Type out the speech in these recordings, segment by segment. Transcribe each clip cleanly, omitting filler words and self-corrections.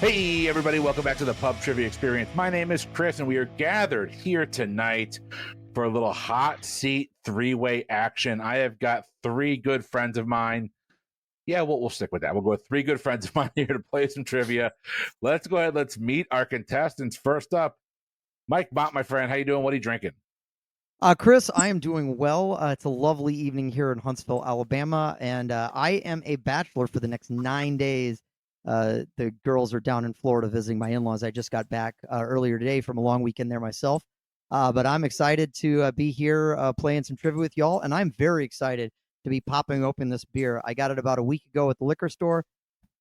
Hey, everybody, welcome back to the Pub Trivia Experience. My name is Chris, and we are gathered here tonight for a little hot seat three-way action. I have got three good friends of mine. Yeah, we'll stick with that. We'll go with three good friends of mine here to play some trivia. Let's go ahead. Let's meet our contestants. First up, Mike Mott, my friend. How you doing? What are you drinking? Chris, I am doing well. It's a lovely evening here in Huntsville, Alabama, and I am a bachelor for the next 9 days. The girls are down in Florida visiting my in-laws. I just got back earlier today from a long weekend there myself, but I'm excited to be here playing some trivia with y'all, and I'm very excited to be popping open this beer. I got it about a week ago at the liquor store.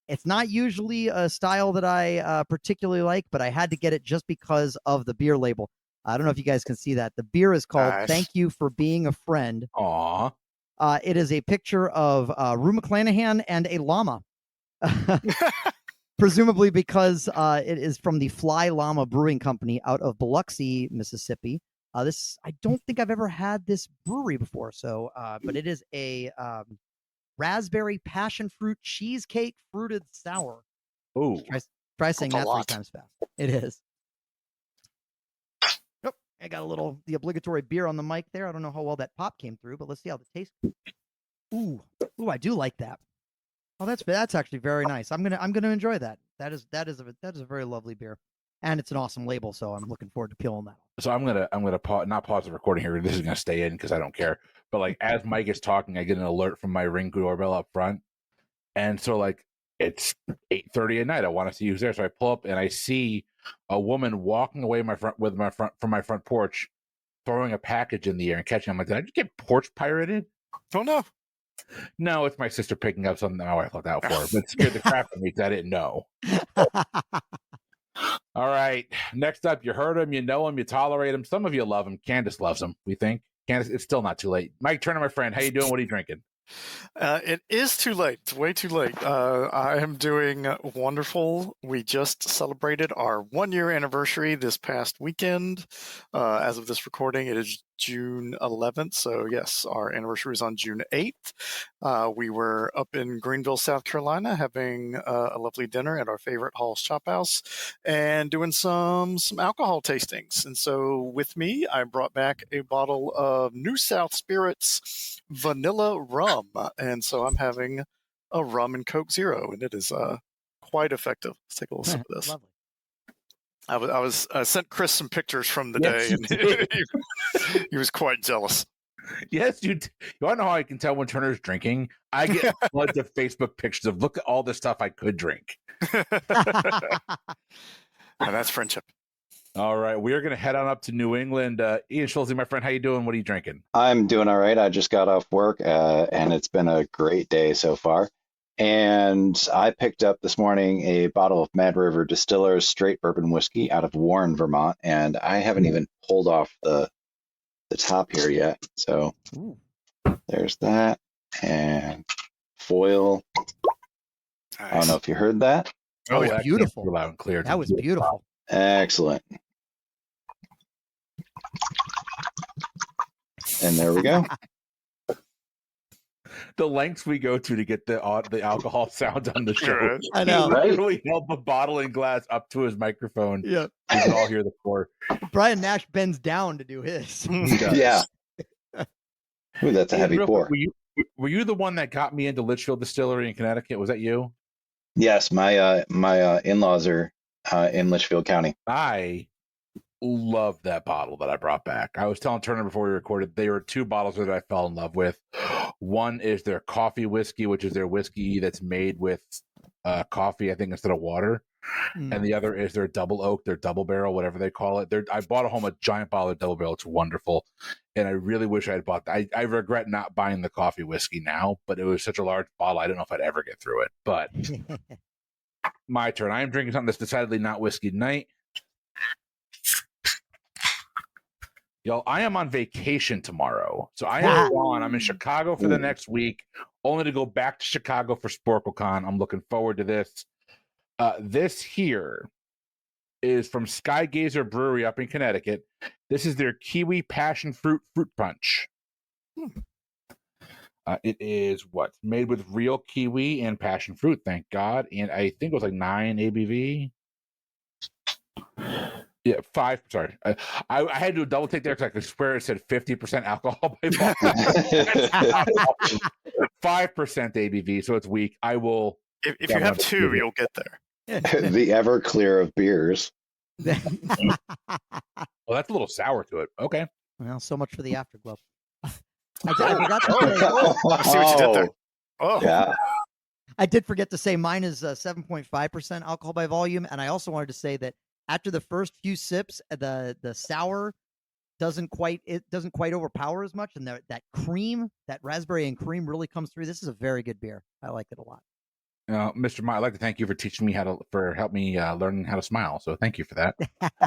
It's not usually a style that I particularly like, but I had to get it just because of the beer label. I don't know if you guys can see that. The beer is called Thank You for Being a Friend. Aw. It is a picture of Rue McClanahan and a llama. Presumably because it is from the Fly Llama Brewing Company out of Biloxi, Mississippi. I don't think I've ever had this brewery before. So, but it is a raspberry passion fruit cheesecake fruited sour. Ooh. Try saying that 3 times fast. It is. I got the obligatory beer on the mic there. I don't know how well that pop came through, but let's see how the taste. Ooh, I do like that. Oh, that's actually very nice. I'm gonna enjoy that. That is a very lovely beer, and it's an awesome label. So I'm looking forward to peeling that. So I'm gonna not pause the recording here. This is gonna stay in because I don't care. But like as Mike is talking, I get an alert from my Ring doorbell up front, and so like it's 8:30 at night. I want to see who's there, so I pull up and I see a woman walking away from my front porch, throwing a package in the air and catching. I'm like, did I just get porch pirated? Oh no. No, it's my sister picking up something my wife looked out for, but it scared the crap out of me because I didn't know. All right. Next up, you heard him, you know him, you tolerate him. Some of you love him. Candace loves him, we think. Candace, it's still not too late. Mike Turner, my friend, how you doing? What are you drinking? It is too late. It's way too late. I am doing wonderful. We just celebrated our 1-year anniversary this past weekend. As of this recording, it is June 11th. So yes, our anniversary is on June 8th. We were up in Greenville, South Carolina, having a lovely dinner at our favorite Hall's Chop House and doing some alcohol tastings. And so with me, I brought back a bottle of New South Spirits vanilla rum. And so I'm having a rum and Coke Zero, and it is quite effective. Let's take a little sip of this. Lovely. I sent Chris some pictures from the day, and he was quite jealous. Yes, you want to know how I can tell when Turner's drinking? I get floods of Facebook pictures of look at all the stuff I could drink. And that's friendship. All right, we are going to head on up to New England. Ian Schulze, my friend, how you doing? What are you drinking? I'm doing all right. I just got off work, and it's been a great day so far. And I picked up this morning a bottle of Mad River Distillers straight bourbon whiskey out of Warren, Vermont, and I haven't even pulled off the top here yet. So there's that, and foil. Nice. I don't know if you heard that. Oh, yeah, beautiful! Loud and clear. That was beautiful. Excellent. And there we go. The lengths we go to get the alcohol sounds on the show. I know. He literally held the bottle and glass up to his microphone. Yeah. You can all hear the pour. Brian Nash bends down to do his. Yeah. Ooh, that's a heavy pour. Were you the one that got me into Litchfield Distillery in Connecticut? Was that you? Yes, my in-laws are in Litchfield County. I love that bottle that I brought back. I was telling Turner before we recorded, there were 2 bottles that I fell in love with. One is their coffee whiskey, which is their whiskey that's made with coffee, I think, instead of water. And the other is their double oak, their double barrel, whatever they call it. I bought home a giant bottle of double barrel. It's wonderful. And I really wish I had bought that. I regret not buying the coffee whiskey now, but it was such a large bottle. I don't know if I'd ever get through it. But my turn. I am drinking something that's decidedly not whiskey tonight. Y'all, I am on vacation tomorrow. So I am gone. I'm in Chicago for the next week, only to go back to Chicago for SporkleCon. I'm looking forward to this. This here is from Skygazer Brewery up in Connecticut. This is their Kiwi Passion Fruit Punch. It is what? Made with real kiwi and passion fruit, thank God. And I think it was like 9 ABV. Yeah, 5. Sorry. I had to do a double take there because I could swear it said 50% alcohol by volume. 5% ABV, so it's weak. I will. If you have 2, you'll get there. The Everclear of beers. Well, that's a little sour to it. Okay. Well, so much for the afterglow. I forgot to say. I see what you did there. Oh, Yeah. I did forget to say mine is 7.5% alcohol by volume, and I also wanted to say that after the first few sips, the sour doesn't quite overpower as much, and that cream, that raspberry and cream, really comes through. This is a very good beer. I like it a lot. Mr. Mott, I'd like to thank you for teaching me help me learn how to smile. So thank you for that.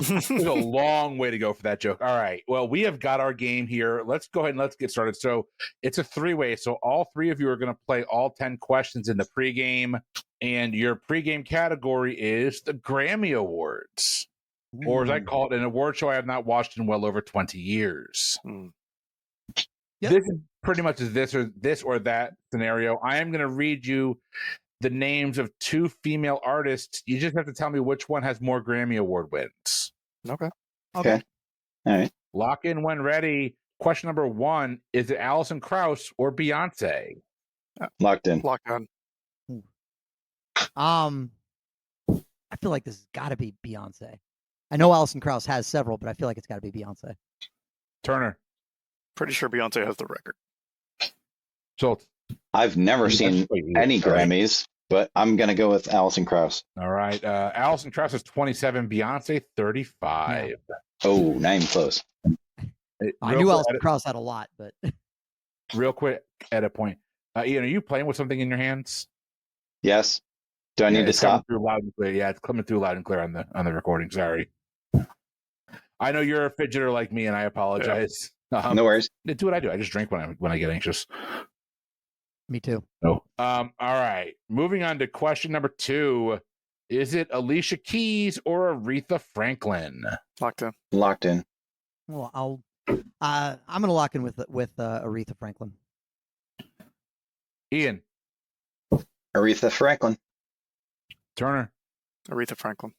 There's a long way to go for that joke. All right. Well, we have got our game here. Let's go ahead and let's get started. So it's a 3-way. So all 3 of you are going to play all 10 questions in the pregame, and your pregame category is the Grammy Awards, or as I call it, an award show I have not watched in well over 20 years. Yep. This is pretty much this or that scenario. I am going to read you the names of 2 female artists. You just have to tell me which one has more Grammy Award wins. okay. Okay. All right. Lock in when ready. Question number 1, is it Alison Krauss or Beyonce? Locked in. Lock on. I feel like this has got to be Beyonce. I know Alison Krauss has several, but I feel like it's got to be Beyonce. Turner. Pretty sure Beyonce has the record. Schulze. I've never seen any Grammys, but I'm going to go with Alison Krauss. All right. Alison Krauss is 27, Beyonce 35. Yeah. Oh, name close. I knew Alison Krauss had a lot, but real quick edit point. Ian, are you playing with something in your hands? Yes. Do I need to stop? Through loud and clear. Yeah, it's coming through loud and clear on the recording. Sorry. I know you're a fidgeter like me, and I apologize. Yeah. No worries. Do what I do. I just drink when I get anxious. Me too. Oh. All right. Moving on to question number 2. Is it Alicia Keys or Aretha Franklin? Locked in. Locked in. Well, I'm gonna lock in with Aretha Franklin. Ian. Aretha Franklin. Turner. Aretha Franklin.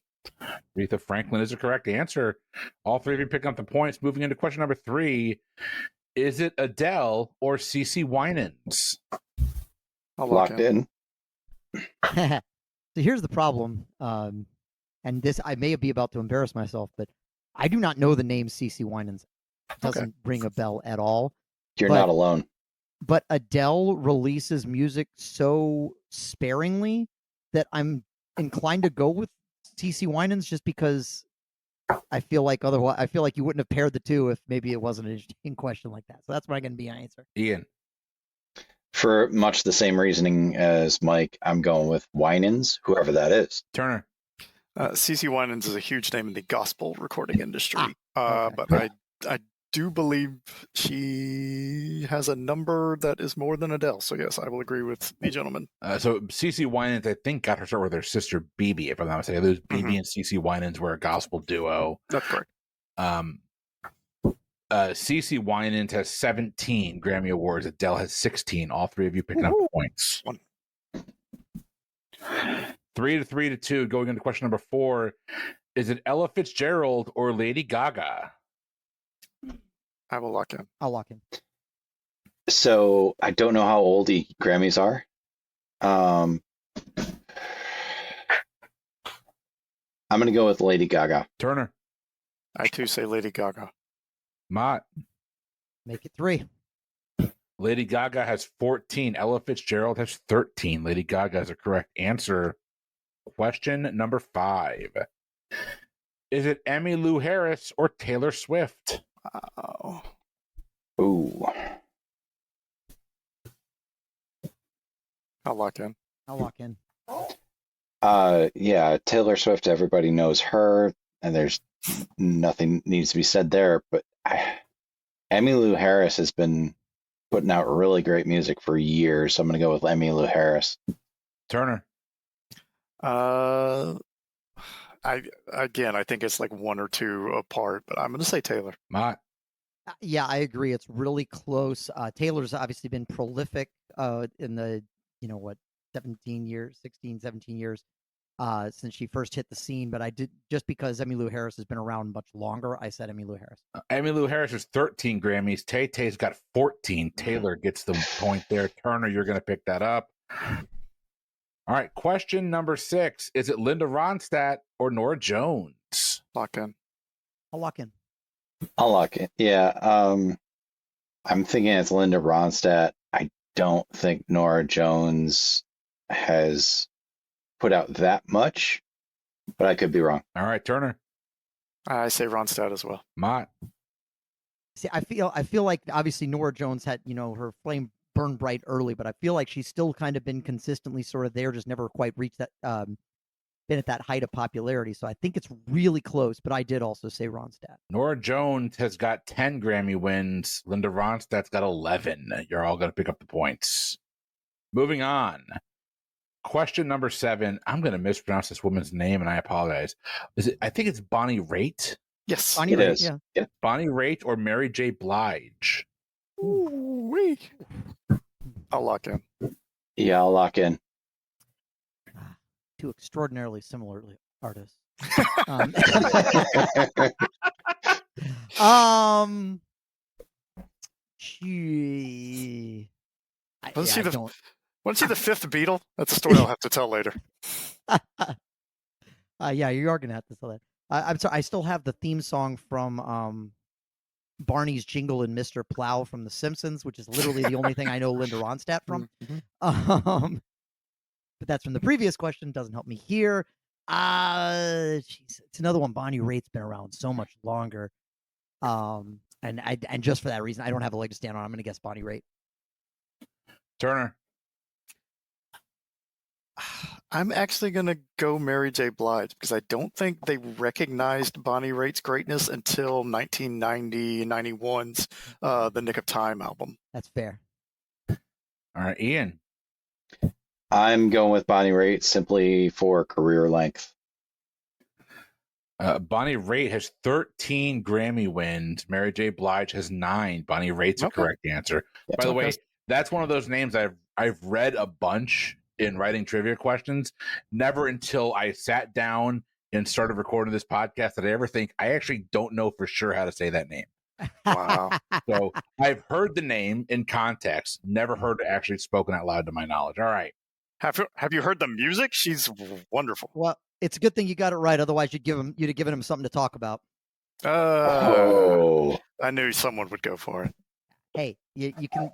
Aretha Franklin is the correct answer. All 3 of you pick up the points. Moving into question number 3. Is it Adele or CeCe Winans? Locked in. So here's the problem, and this I may be about to embarrass myself, but I do not know the name CeCe Winans. It doesn't ring a bell at all. You're not alone. But Adele releases music so sparingly that I'm inclined to go with CeCe Winans just because I feel like you wouldn't have paired the 2 if maybe it wasn't an interesting question like that. So that's not going to be an answer. Ian. For much the same reasoning as Mike, I'm going with Winans, whoever that is. Turner. CeCe Winans is a huge name in the gospel recording industry, okay. but I do believe she has a number that is more than Adele. So yes, I will agree with the gentleman. So CeCe Winans, I think, got her start with her sister BB, if I'm not mistaken. Those BB and CeCe Winans were a gospel duo. That's correct. CeCe Winans has 17 Grammy Awards. Adele has 16. All 3 of you picking up points. 3 to 2. Going into question number 4. Is it Ella Fitzgerald or Lady Gaga? I will lock in. I'll lock in. So I don't know how old the Grammys are. I'm going to go with Lady Gaga. Turner. I too say Lady Gaga. Mott. Make it 3. Lady Gaga has 14. Ella Fitzgerald has 13. Lady Gaga is a correct answer. Question number 5. Is it Emmylou Harris or Taylor Swift? Oh. Ooh. I'll lock in. I'll lock in. Yeah, Taylor Swift, everybody knows her, and there's nothing needs to be said there, but Emmylou Harris has been putting out really great music for years, so I'm going to go with Emmylou Harris. Turner. I think it's like 1 or 2 apart, but I'm going to say Taylor. Mott. Yeah, I agree. It's really close. Taylor's obviously been prolific in the, 17 years, 16, 17 years since she first hit the scene. But I did, just because Emmylou Harris has been around much longer, I said Emmylou Harris. Emmylou Harris has 13 Grammys. Tay-Tay's got 14. Taylor gets the point there. Turner, you're going to pick that up. All right, question number 6. Is it Linda Ronstadt or Norah Jones? Lock in. I'll lock in. I'll lock it. Yeah. I'm thinking it's Linda Ronstadt. I don't think Norah Jones has put out that much, but I could be wrong. All right, Turner. I say Ronstadt as well. Mott. See, I feel like obviously Norah Jones had, her flame burn bright early, but I feel like she's still kind of been consistently sort of there, just never quite reached that, been at that height of popularity. So I think it's really close, but I did also say Ronstadt. Norah Jones has got 10 Grammy wins. Linda Ronstadt's got 11. You're all going to pick up the points. Moving on. Question number 7. I'm going to mispronounce this woman's name, and I apologize. I think it's Bonnie Raitt? Yes. Bonnie It Raitt, is. yeah. Bonnie Raitt or Mary J. Blige? Ooh-wee. I'll lock in. Yeah, I'll lock in. Two extraordinarily similar artists. Gee. Let's see the fifth Beatle? That's a story I'll have to tell later. Yeah, you are gonna have to tell that. I'm sorry. I still have the theme song from Barney's Jingle and Mr. Plow from The Simpsons, which is literally the only thing I know Linda Ronstadt from. Mm-hmm. But that's from the previous question. Doesn't help me here. It's another one. Bonnie Raitt's been around so much longer. And just for that reason, I don't have a leg to stand on. I'm going to guess Bonnie Raitt. Turner. I'm actually going to go Mary J. Blige because I don't think they recognized Bonnie Raitt's greatness until 1990, 91's The Nick of Time album. That's fair. All right, Ian. I'm going with Bonnie Raitt simply for career length. Bonnie Raitt has 13 Grammy wins. Mary J. Blige has 9. Bonnie Rait's a correct answer. Yeah, By the way, that's one of those names I've read a bunch in writing trivia questions. Never until I sat down and started recording this podcast did I ever think I actually don't know for sure how to say that name. Wow. So I've heard the name in context, never heard it actually spoken out loud to my knowledge. All right. Have you heard the music? She's wonderful. Well, it's a good thing you got it right. Otherwise, you'd have given him something to talk about. Oh. I knew someone would go for it. Hey, you can,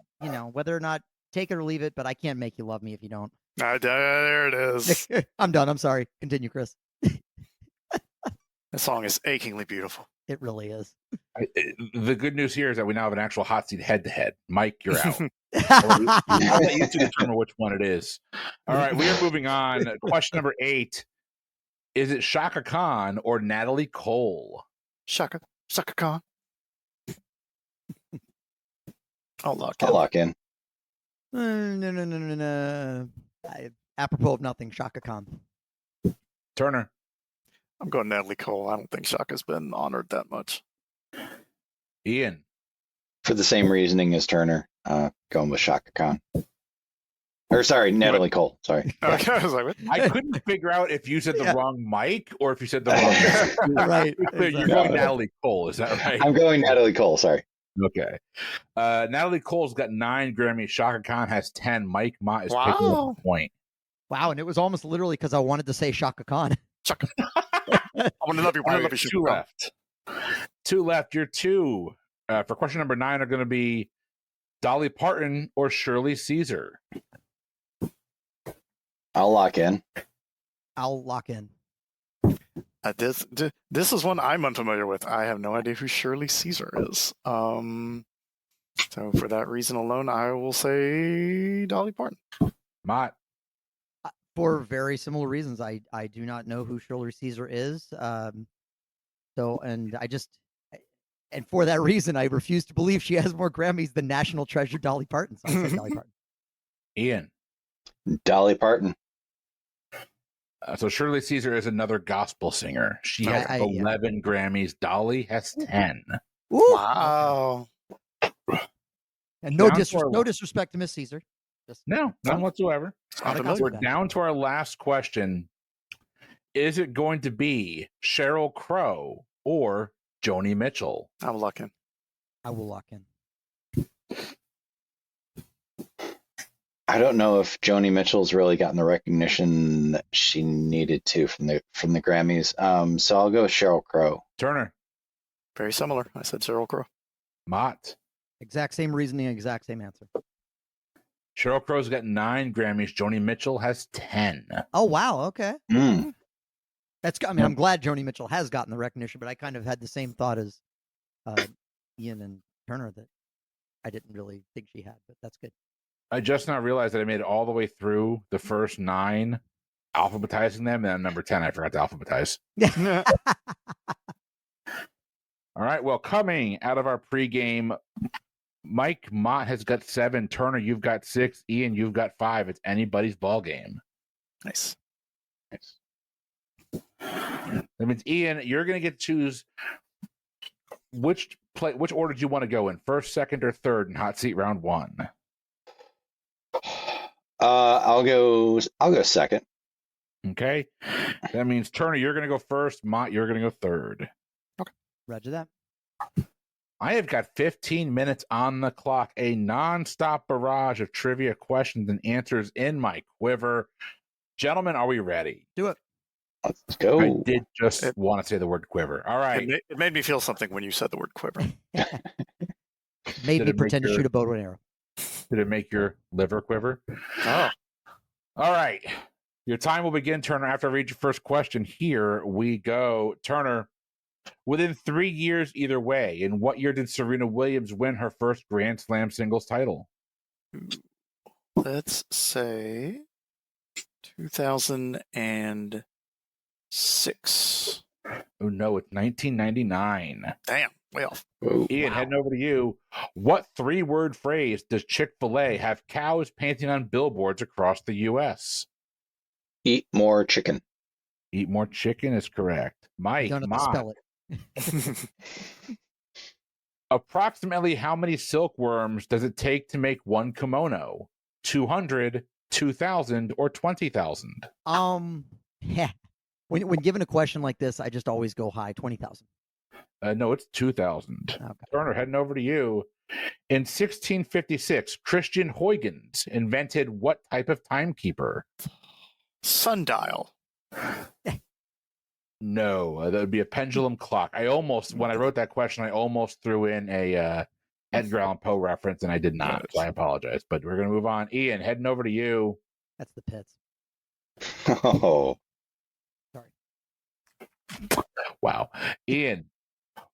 whether or not take it or leave it, but I can't make you love me if you don't. There it is. I'm done. I'm sorry. Continue, Chris. The song is achingly beautiful. It really is. The good news here is that we now have an actual hot seat head-to-head. Mike, you're out. I'll let you two determine which one it is. All right, we are moving on. Question number 8. Is it Shaka Khan or Natalie Cole? Shaka Khan. I'll lock in. No. Apropos of nothing, Shaka Khan. Turner. I'm going Natalie Cole. I don't think Shaka's been honored that much. Ian. For the same reasoning as Turner, going with Shaka Khan. Or sorry, Natalie Cole. Sorry. Okay, I was like, what? I couldn't figure out if you said the wrong Mike or if you said the wrong. Right. You're going Natalie Cole, is that right? I'm going Natalie Cole. Sorry. Okay. Natalie Cole's got 9 Grammys. Shaka Khan has 10. Mike Mott is picking up a point. Wow, and it was almost literally because I wanted to say Shaka Khan. Shaka. I want to love you. Right, 2 left. 2 left. Your 2 for question number 9 are going to be Dolly Parton or Shirley Caesar. I'll lock in. I'll lock in. This is one I'm unfamiliar with. I have no idea who Shirley Caesar is. So for that reason alone, I will say Dolly Parton. Mott. For very similar reasons, I do not know who Shirley Caesar is. And for that reason, I refuse to believe she has more Grammys than national treasure Dolly Parton. So I'll say Dolly Parton. Ian. Dolly Parton. So Shirley Caesar is another gospel singer. She has 11 Grammys. Dolly has 10. Ooh, Wow. and no, Down to our- no disrespect to Miss Caesar. Just No, none whatsoever. not a Unfamiliar. We're consequence. down to our last question. Is it going to be Sheryl Crow or Joni Mitchell? I'm looking. I will lock in. I don't know if Joni Mitchell's really gotten the recognition that she needed to from the Grammys. So I'll go with Sheryl Crow. Turner, Very similar. I said Sheryl Crow. Mott. Exact same reasoning, exact same answer. Sheryl Crow's got 9 Grammys. Joni Mitchell has 10. Oh wow, okay. Mm. That's. I mean, I'm glad Joni Mitchell has gotten the recognition, but I kind of had the same thought as Ian and Turner that I didn't really think she had, but that's good. I just now realized that I made it all the way through the first 9, alphabetizing them, and then number 10, I forgot to alphabetize. All right, well, coming out of our pregame, Mike Mott has got 7. Turner, you've got 6. Ian, you've got 5. It's anybody's ball game. Nice. That means, Ian, you're going to get to choose which order do you want to go in, first, second, or third in Hot Seat round 1. I'll go second. Okay, that means Turner, you're going to go first. Mott, you're going to go third. Roger that. I have got 15 minutes on the clock, a nonstop barrage of trivia questions and answers in my quiver. Gentlemen, are we ready? Do it. Let's go. I did just want to say the word quiver. All right. It made me feel something when you said the word quiver. Made Did me it pretend make to shoot a bow and arrow. Did it make your liver quiver? Oh. All right. Your time will begin, Turner, after I read your first question. Here we go. Turner, within 3 years either way, in what year did Serena Williams win her first Grand Slam singles title? Let's say 2006. Oh, no, it's 1999. Damn, way off. Whoa. Ian, heading over to you. What 3-word phrase does Chick-fil-A have cows painting on billboards across the U.S.? Eat more chicken. Eat more chicken is correct. Mike, Don't have to Mott, spell it. approximately how many silkworms does it take to make one kimono? 200, 2,000, or 20,000? Yeah. When given a question like this, I just always go high, 20,000. No, it's 2,000. Okay. Turner, heading over to you. In 1656, Christian Huygens invented what type of timekeeper? Sundial. No, that would be a pendulum clock. When I wrote that question, I almost threw in a Edgar Allan Poe reference, and I did not. So I apologize. But we're going to move on. Ian, heading over to you. That's the pits. Oh, Sorry. Wow. Ian,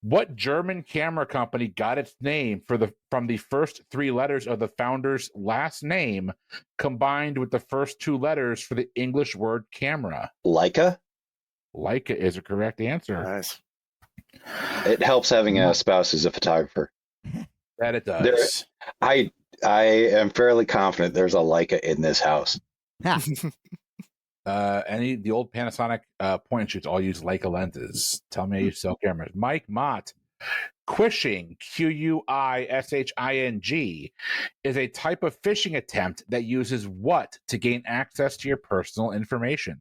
what German camera company got its name from the first 3 letters of the founder's last name combined with the first 2 letters for the English word camera? Leica? Leica is a correct answer. Nice. It helps having a spouse who's a photographer. That it does. I am fairly confident there's a Leica in this house. Ha. The old Panasonic point and shoots all use Leica lenses. Tell me how you sell cameras. Mike Mott, quishing, Quishing, is a type of phishing attempt that uses what to gain access to your personal information?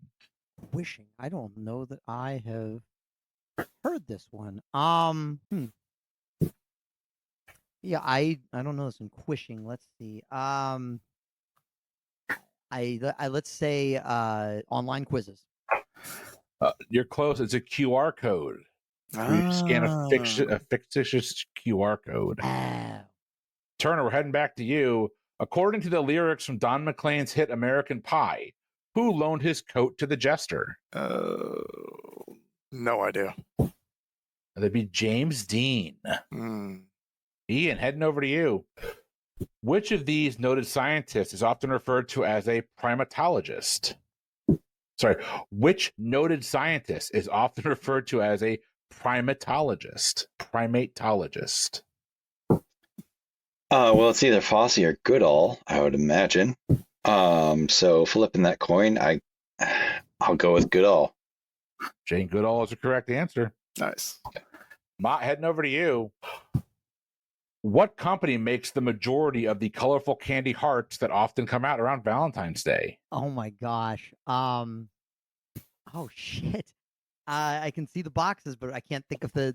Wishing. I don't know that I have heard this one. Yeah, I don't know this one. Quishing. Let's see. Let's say online quizzes. You're close. It's a QR code. You scan a fictitious QR code. Ah. Turner, we're heading back to you. According to the lyrics from Don McLean's hit American Pie, who loaned his coat to the jester? No idea. That'd be James Dean. Mm. Ian, heading over to you. Which of these noted scientists is often referred to as a primatologist? Sorry, which noted scientist is often referred to as a primatologist? Primatologist. Well, it's either Fosse or Goodall, I would imagine. So flipping that coin, I'll go with Goodall. Jane Goodall is the correct answer. Nice. Mott, heading over to you. What company makes the majority of the colorful candy hearts that often come out around Valentine's Day? Oh my gosh. Oh shit. I can see the boxes, but I can't think of I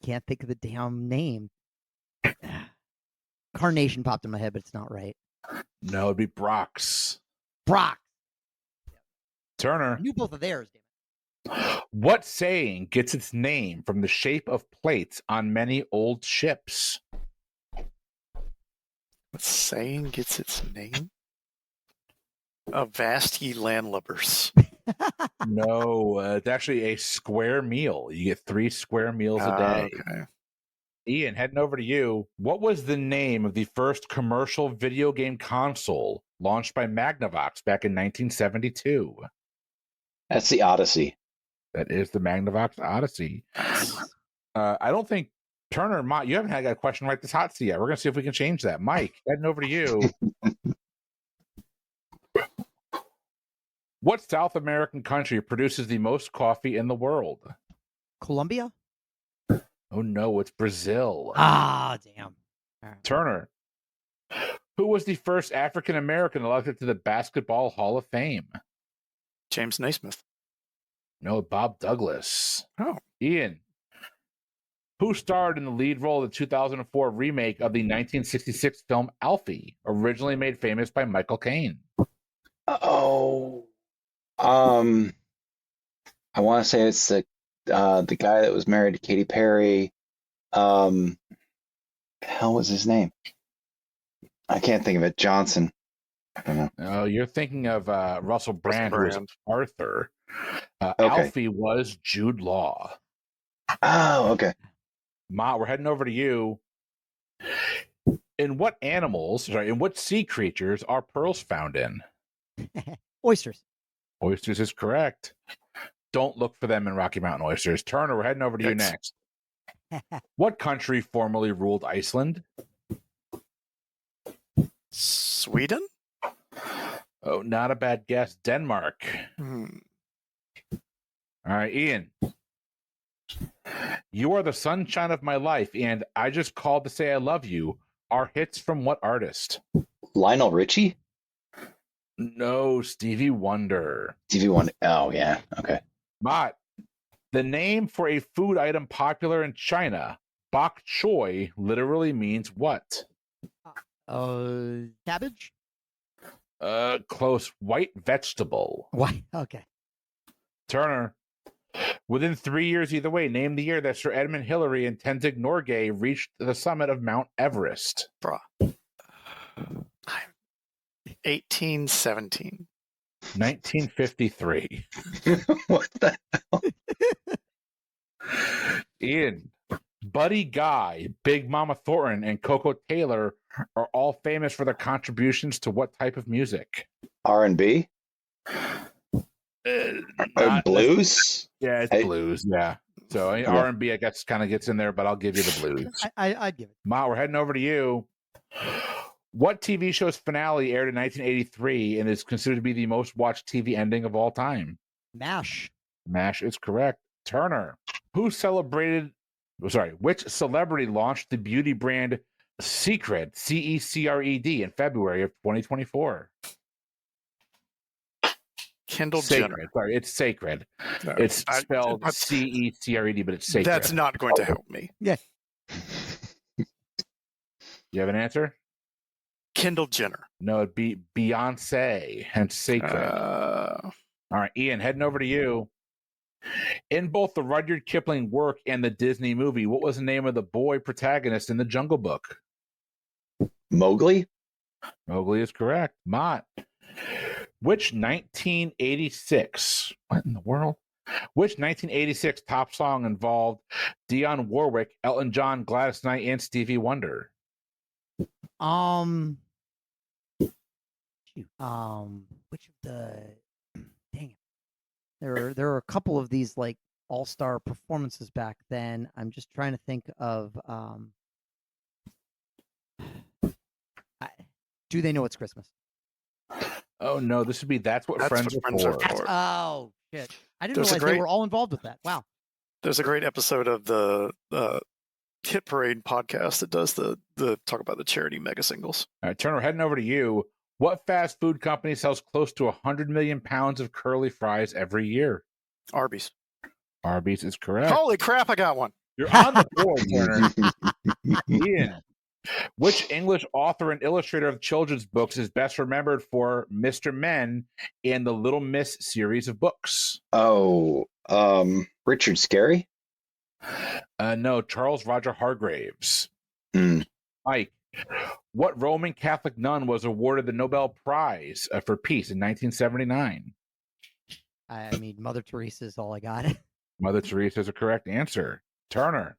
can't think of the damn name. Carnation popped in my head, but it's not right. No, it'd be Brock's. Brock. Turner. I knew both of theirs, damn it. What saying gets its name from the shape of plates on many old ships? What saying gets its name? Avast ye landlubbers. No, it's actually a square meal. You get 3 square meals a day. Okay. Ian, heading over to you. What was the name of the first commercial video game console launched by Magnavox back in 1972? That's the Odyssey. That is the Magnavox Odyssey. I don't think Turner, Mott, you haven't had a question right this hot seat yet. We're going to see if we can change that. Mike, heading over to you. What South American country produces the most coffee in the world? Colombia? Oh, no, it's Brazil. Ah, damn. All right. Turner, who was the first African American elected to the Basketball Hall of Fame? James Naismith. No, Bob Douglas. Oh. Ian, who starred in the lead role of the 2004 remake of the 1966 film Alfie, originally made famous by Michael Caine? Oh, I want to say it's the guy that was married to Katy Perry. The hell was his name? I can't think of it. Johnson. I don't know. Oh, you're thinking of Russell Brand, who was Arthur. Okay. Alfie was Jude Law. Oh, okay. Mott, we're heading over to you. In what sea creatures are pearls found in? Oysters. Oysters is correct. Don't look for them in Rocky Mountain oysters. Turner, we're heading over to you next. What country formerly ruled Iceland? Sweden? Oh, not a bad guess. Denmark. Hmm. All right, Ian. You Are the Sunshine of My Life and I Just Called to Say I Love You are hits from what artist? Lionel Richie? No, Stevie Wonder. Stevie Wonder. Oh, yeah. Okay. Mott, the name for a food item popular in China, bok choy, literally means what? Cabbage? Close. White vegetable. Why? Okay. Turner, within 3 years either way, name the year that Sir Edmund Hillary and Tenzing Norgay reached the summit of Mount Everest. 1817. 1953. What the hell? Ian, Buddy Guy, Big Mama Thornton, and Coco Taylor are all famous for their contributions to what type of music? R&B? Blues? Yeah, it's blues. Yeah. So R&B, I guess, kind of gets in there, but I'll give you the blues. I'd give it. Ma, we're heading over to you. What TV show's finale aired in 1983 and is considered to be the most watched TV ending of all time? MASH. MASH is correct. Turner, which celebrity launched the beauty brand Secret, Cecred, in February of 2024? Kendall Sacred. Jenner. Sorry, it's Sacred. No, It's spelled Cecred, but it's Sacred. That's not going to help me. Yeah. You have an answer? Kendall Jenner. No, it'd be Beyonce, hence Sacred. All right, Ian, heading over to you. In both the Rudyard Kipling work and the Disney movie, what was the name of the boy protagonist in The Jungle Book? Mowgli? Mowgli is correct. Mott, which 1986, what in the world? Which 1986 top song involved Dionne Warwick, Elton John, Gladys Knight, and Stevie Wonder? Which of the dang it. There are a couple of these like all-star performances back then. I'm just trying to think of Do They Know It's Christmas? Oh no, this would be That's What Friends Are For. Oh shit. I didn't realize they were all involved with that. Wow. There's a great episode of the Hit Parade podcast that does the talk about the charity mega singles. All right, Turner, heading over to you. What fast food company sells close to 100 million pounds of curly fries every year? Arby's. Arby's is correct. Holy crap, I got one. You're on the board, Turner. Ian, which English author and illustrator of children's books is best remembered for Mr. Men and the Little Miss series of books? Oh, Richard Scarry? No, Charles Roger Hargraves. Mm. Mike, what Roman Catholic nun was awarded the Nobel Prize for Peace in 1979? I mean, Mother Teresa is all I got. Mother Teresa is a correct answer. Turner,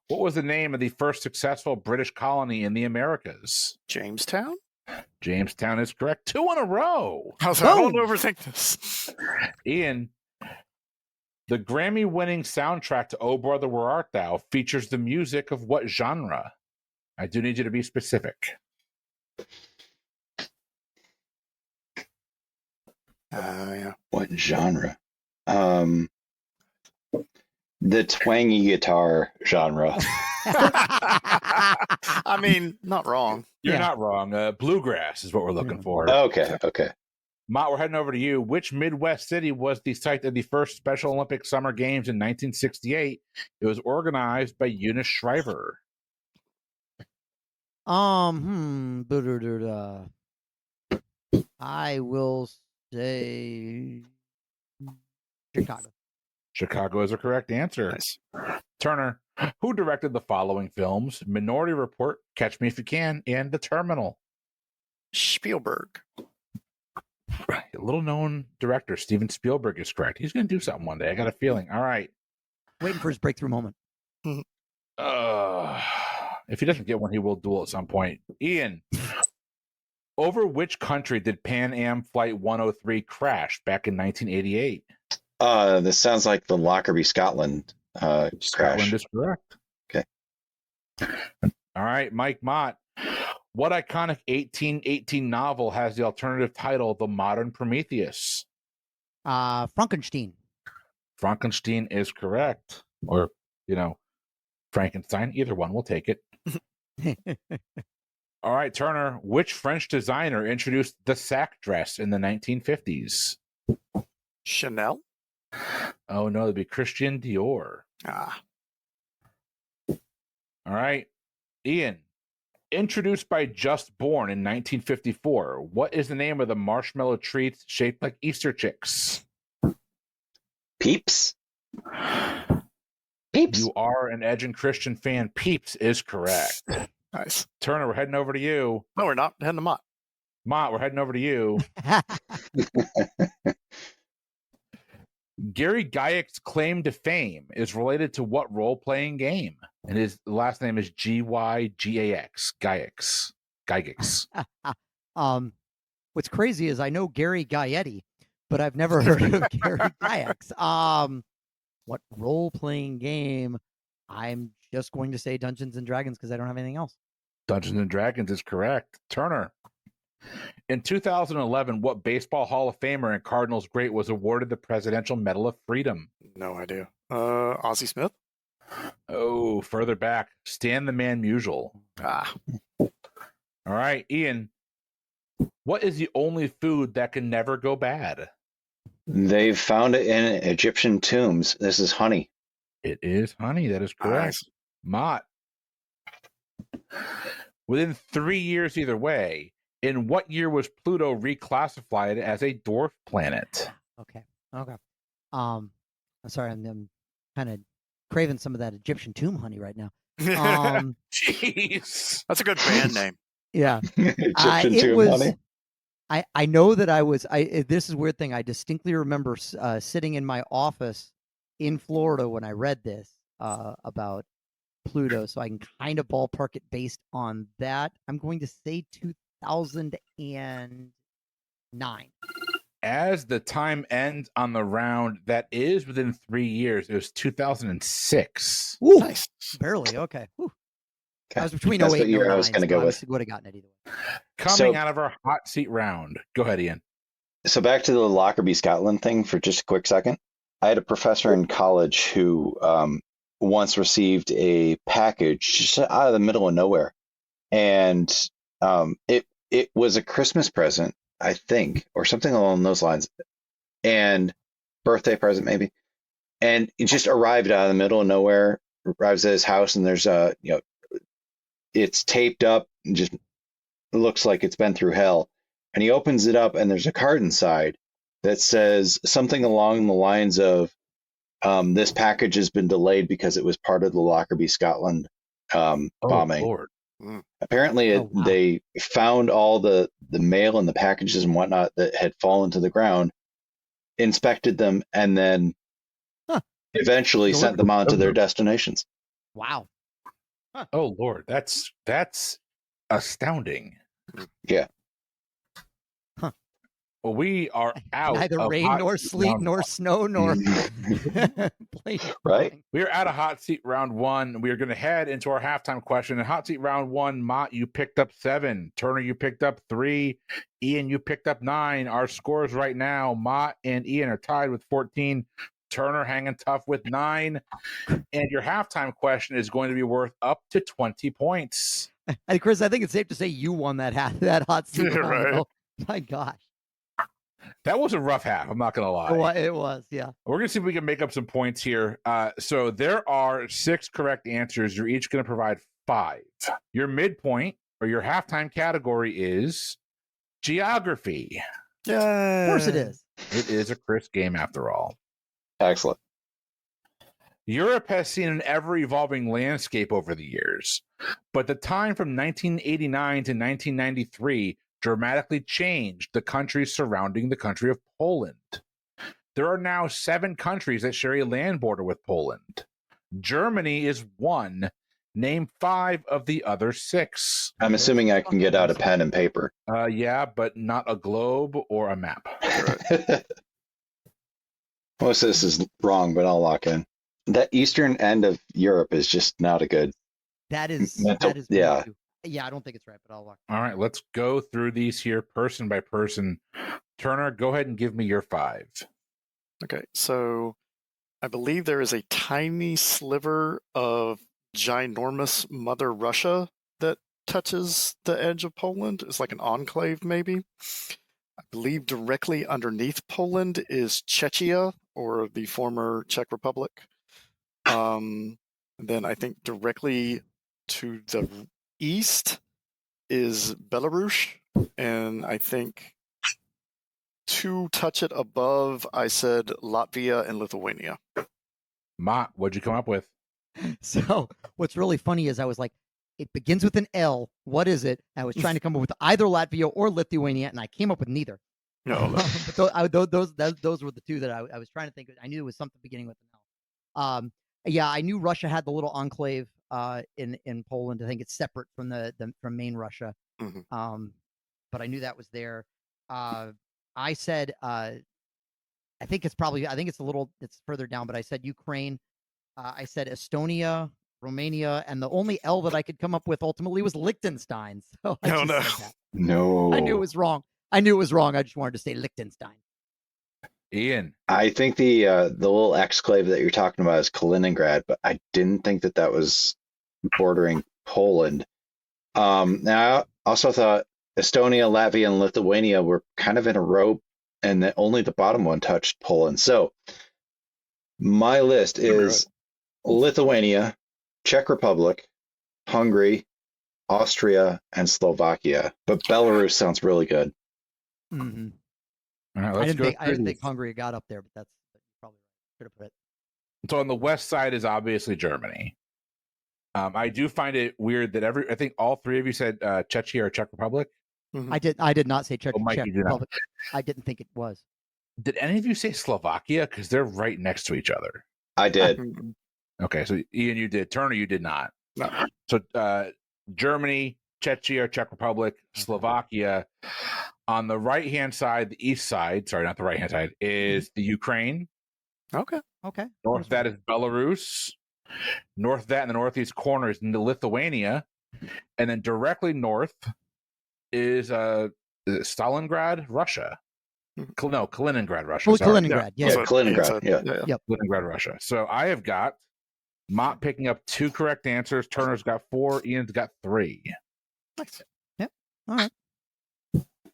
what was the name of the first successful British colony in the Americas? Jamestown? Jamestown is correct. 2 in a row. I don't overthink this. Ian, the Grammy-winning soundtrack to Oh Brother, Where Art Thou features the music of what genre? I do need you to be specific. Yeah. What genre? The twangy guitar genre. I mean, not wrong. You're Yeah. not wrong. Bluegrass is what we're looking for. Okay. Mott, we're heading over to you. Which Midwest city was the site of the first Special Olympic Summer Games in 1968? It was organized by Eunice Shriver. I will say Chicago. Chicago is a correct answer. Nice. Turner, who directed the following films? Minority Report, Catch Me If You Can, and The Terminal. Spielberg. A little-known director, Steven Spielberg, is correct. He's going to do something one day. I got a feeling. All right. Waiting for his breakthrough moment. If he doesn't get one, he will duel at some point. Ian, over which country did Pan Am Flight 103 crash back in 1988? This sounds like the Lockerbie, Scotland crash. Scotland is correct. Okay. All right, Mike Mott. What iconic 1818 novel has the alternative title, The Modern Prometheus? Frankenstein. Frankenstein is correct. Or, Frankenstein. Either one. We'll take it. All right, Turner. Which French designer introduced the sack dress in the 1950s? Chanel? Oh, no. It'd be Christian Dior. Ah. All right. Ian. Introduced by Just Born in 1954, what is the name of the marshmallow treats shaped like Easter chicks? Peeps? Peeps. You are an Edge and Christian fan. Peeps is correct. Nice. Turner, we're heading over to you. No, we're not. Heading to Mott. Mott, we're heading over to you. Gary Gygax's claim to fame is related to what role-playing game? And his last name is Gygax. Gygax. What's crazy is I know Gary Gaetti, but I've never heard of Gary Gygax. What role-playing game? I'm just going to say Dungeons and Dragons because I don't have anything else. Dungeons and Dragons is correct. Turner. In 2011, what Baseball Hall of Famer and Cardinals great was awarded the Presidential Medal of Freedom? No idea. Ozzie Smith? Oh, further back. Stan the Man Musial. Ah. All right, Ian. What is the only food that can never go bad? They've found it in Egyptian tombs. This is honey. It is honey. That is correct. Nice. Mott. Within 3 years either way, in what year was Pluto reclassified as a dwarf planet? Okay. I'm sorry, I'm kind of craving some of that Egyptian tomb honey right now. Jeez. That's a good band name. Yeah. Egyptian It tomb was. honey. I know that I was. This is a weird thing. I distinctly remember sitting in my office in Florida when I read this about Pluto, so I can kind of ballpark it based on that. I'm going to say 2009. As the time ends on the round, that is within 3 years. It was 2006. Ooh, Nice. barely. Okay. Whew. I Okay. was between That's 08 what and year 09. I was going to go with. Would have gotten it either way. Coming out of our hot seat round. Go ahead, Ian. So back to the Lockerbie, Scotland thing for just a quick second. I had a professor in college who once received a package just out of the middle of nowhere, and it was a Christmas present, I think, or something along those lines, and birthday present maybe, and it just arrived out of the middle of nowhere. Arrives at his house, and there's it's taped up and just looks like it's been through hell. And he opens it up, and there's a card inside that says something along the lines of, this package has been delayed because it was part of the Lockerbie, Scotland bombing. Lord. Apparently, wow. they found all the mail and the packages and whatnot that had fallen to the ground, inspected them, and then eventually sent them on to their destinations. Wow. Oh Lord, that's astounding. Yeah. Well, we are out. Neither of rain hot nor seat sleet round nor one. snow nor plane Right? flying. We are out of hot seat round one. We are going to head into our halftime question. In hot seat round one, Mott, you picked up 7. Turner, you picked up 3. Ian, you picked up 9. Our scores right now, Mott and Ian are tied with 14. Turner hanging tough with 9. And your halftime question is going to be worth up to 20 points. And Chris, I think it's safe to say you won that hot seat Yeah, round, right. though. My gosh. That was a rough half. I'm not going to lie. It was, yeah. We're going to see if we can make up some points here. So there are 6 correct answers. You're each going to provide 5. Your midpoint or your halftime category is geography. Yeah. Of course it is. It is a Chris game after all. Excellent. Europe has seen an ever-evolving landscape over the years, but the time from 1989 to 1993 dramatically changed the countries surrounding the country of Poland. There are now 7 countries that share a land border with Poland. Germany is one. Name 5 of the other 6. I'm assuming I can get out a pen and paper. Yeah, but not a globe or a map. Most of this is wrong, but I'll lock in. That eastern end of Europe is just not a good. That is yeah. Yeah, I don't think it's right, but I'll lock. All right, let's go through these here person by person. Turner, go ahead and give me your 5. Okay, so I believe there is a tiny sliver of ginormous Mother Russia that touches the edge of Poland. It's like an enclave, maybe. I believe directly underneath Poland is Czechia, or the former Czech Republic. Then I think directly to the east is Belarus, and I think to touch it above, I said Latvia and Lithuania. Mott, what'd you come up with? So what's really funny is I was like, it begins with an L. What is it? I was trying to come up with either Latvia or Lithuania, and I came up with neither. No, But those were the 2 that I was trying to think of. I knew it was something beginning with an L. Yeah, I knew Russia had the little enclave in Poland. I think it's separate from from main Russia. Mm-hmm. But I knew that was there. I said I think it's further down, but I said Ukraine. I said Estonia, Romania, and the only L that I could come up with ultimately was Liechtenstein. So I No, just no. said that. No. I knew it was wrong. I just wanted to say Liechtenstein. Ian. I think the little exclave that you're talking about is Kaliningrad, but I didn't think that was bordering Poland. Now, I also thought Estonia, Latvia, and Lithuania were kind of in a row, and that only the bottom one touched Poland. So my list is Lithuania, Czech Republic, Hungary, Austria, and Slovakia. But Belarus sounds really good. Mm-hmm. All right, let's go. I didn't think Hungary got up there, but that's probably right. Should have put it. So on the west side is obviously Germany. I do find it weird that I think all 3 of you said Czechia or Czech Republic. Mm-hmm. I did not say Czech Mike, Czech you did not. Republic. I didn't think it was. Did any of you say Slovakia? Because they're right next to each other. I did. Mhm. Okay, so Ian, you did. Turner, you did not. No. So Germany, Czechia, or Czech Republic, Slovakia. On the right-hand side, the east side, sorry, not the right-hand side, is the Ukraine. Okay. North of that is Belarus. North of that in the northeast corner is Lithuania. And then directly north is Stalingrad, Russia. No, Kaliningrad, Russia. Oh, sorry. Kaliningrad. Yeah, Yeah. Kaliningrad. Yeah. Kaliningrad, Russia. So I have got Mott picking up 2 correct answers. Turner's got 4. Ian's got 3. Nice. Yep. All right.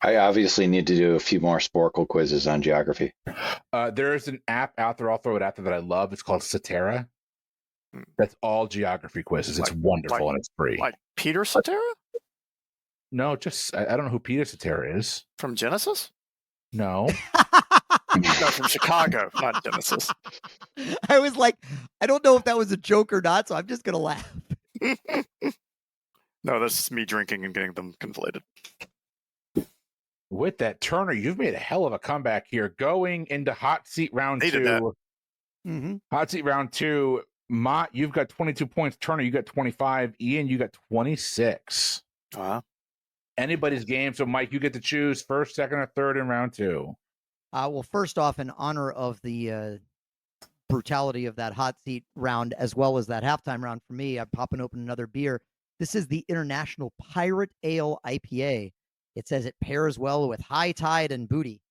I obviously need to do a few more Sporkle quizzes on geography. There is an app out there. I'll throw it out there that I love. It's called Cetera. That's all geography quizzes. It's wonderful and it's free. Like Peter Cetera? No, just I don't know who Peter Cetera is. From Genesis? No. No, from Chicago, not Genesis. I was like, I don't know if that was a joke or not, so I'm just gonna laugh. No, that's just me drinking and getting them conflated. With that, Turner, you've made a hell of a comeback here. Going into hot seat round Needed 2. Mm-hmm. Hot seat round 2. Mott, you've got 22 points. Turner, you got 25. Ian, you got 26. Anybody's game. So, Mike, you get to choose first, second, or third in round 2. Well, first off, in honor of the brutality of that hot seat round, as well as that halftime round for me, I'm popping open another beer. This is the International Pirate Ale IPA. It says it pairs well with High Tide and Booty.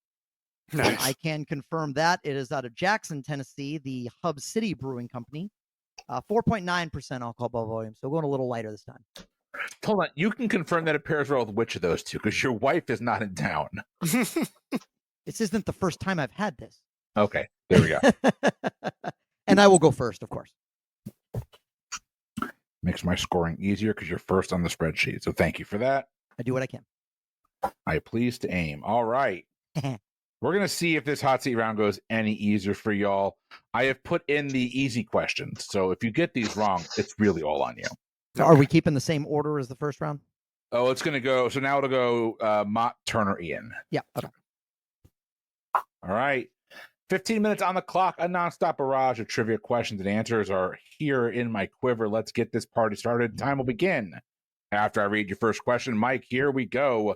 Nice. I can confirm that. It is out of Jackson, Tennessee, the Hub City Brewing Company. 4.9% alcohol by volume, so going a little lighter this time. Hold on. You can confirm that it pairs well with which of those two, because your wife is not in town. This isn't the first time I've had this. Okay, there we go. And I will go first, of course. Makes my scoring easier because you're first on the spreadsheet. So thank you for that. I do what I can. I please to aim. All right. We're going to see if this hot seat round goes any easier for y'all. I have put in the easy questions. So if you get these wrong, it's really all on you. So are we keeping the same order as the first round? Oh, it's going to go. So now it'll go Mott, Turner, Ian. Yeah. Okay. All right. 15 minutes on the clock. A nonstop barrage of trivia questions and answers are here in my quiver. Let's get this party started. Time will begin after I read your first question. Mike, here we go.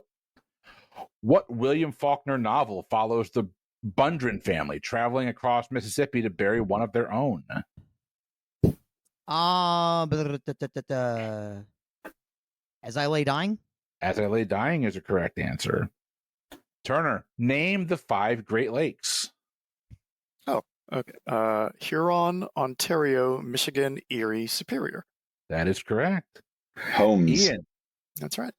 What William Faulkner novel follows the Bundren family traveling across Mississippi to bury one of their own? As I Lay Dying? As I Lay Dying is a correct answer. Turner, name the 5 Great Lakes. Okay. Huron, Ontario, Michigan, Erie, Superior. That is correct. Holmes. Ian. That's right.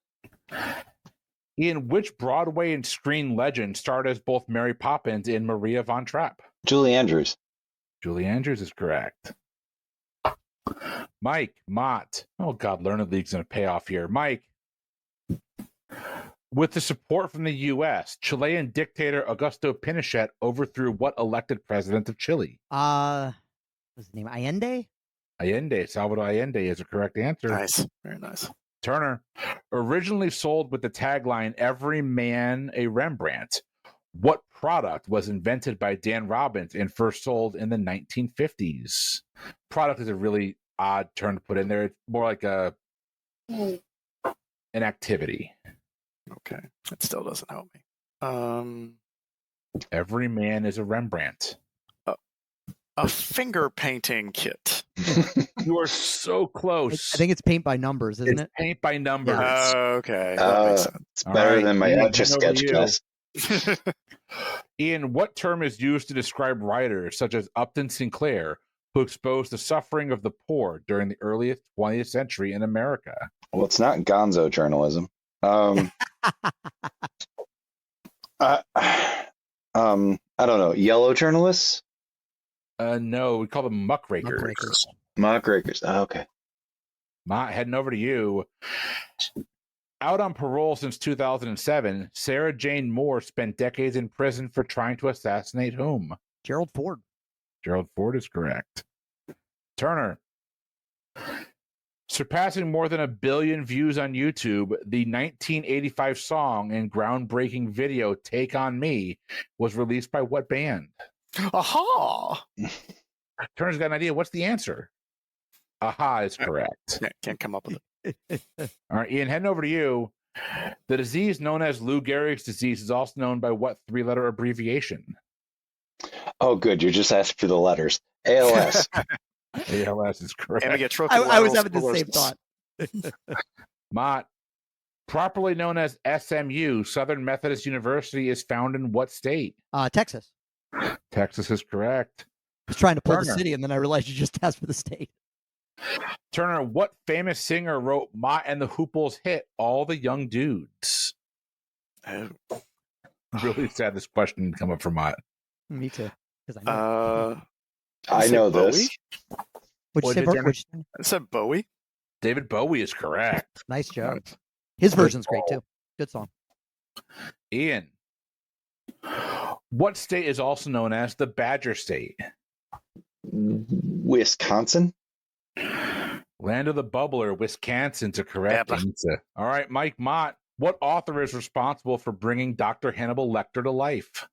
Ian, which Broadway and screen legend starred as both Mary Poppins and Maria von Trapp? Julie Andrews. Julie Andrews is correct. Mike Mott. Oh, God, Learned League's going to pay off here. Mike, with the support from the U.S., Chilean dictator Augusto Pinochet overthrew what elected president of Chile? What's his name? Allende? Allende. Salvador Allende is a correct answer. Nice. Very nice. Turner, originally sold with the tagline, "Every Man a Rembrandt," what product was invented by Dan Robbins and first sold in the 1950s? Product is a really odd term to put in there. It's more like an activity. Okay. That still doesn't help me. Every man is a Rembrandt. A finger painting kit. You are so close. I think it's paint by numbers, isn't It's it? paint by numbers. Okay. That makes sense. It's better than my Ian, Etch a hand over Sketch to you. class. Ian, what term is used to describe writers such as Upton Sinclair, who exposed the suffering of the poor during the earliest 20th century in America? Well, it's not gonzo journalism. I don't know. Yellow journalists? No, we call them muckrakers. Muckrakers. Muckrakers. Oh, okay. Mott, heading over to you. Out on parole since 2007, Sarah Jane Moore spent decades in prison for trying to assassinate whom? Gerald Ford. Gerald Ford is correct. Turner. Surpassing more than 1 billion views on YouTube, the 1985 song and groundbreaking video "Take on Me" was released by what band? Aha! Turner's got an idea. What's the answer? Aha is correct. Yeah, can't come up with it. All right, Ian, heading over to you. The disease known as Lou Gehrig's disease is also known by what 3-letter abbreviation? Oh, good. You're just asking for the letters. ALS. ALS is correct. And we get I was having the same thought. Mott, properly known as SMU, Southern Methodist University, is found in what state? Texas. Texas is correct. I was trying to pull the Turner. city, and then I realized you just asked for the state. Turner, what famous singer wrote Mott and the Hooples hit All the Young Dudes? Oh. Really sad this question didn't come up for Mott. Me too. Because I know. I know this. What'd you say, Bert? Jenner? I said Bowie. David Bowie is correct. Nice job. Nice. His version's great too. Good song. Ian, what state is also known as the Badger State? Wisconsin. Land of the Bubbler, Wisconsin's a correct answer. All right, Mike Mott, what author is responsible for bringing Dr. Hannibal Lecter to life?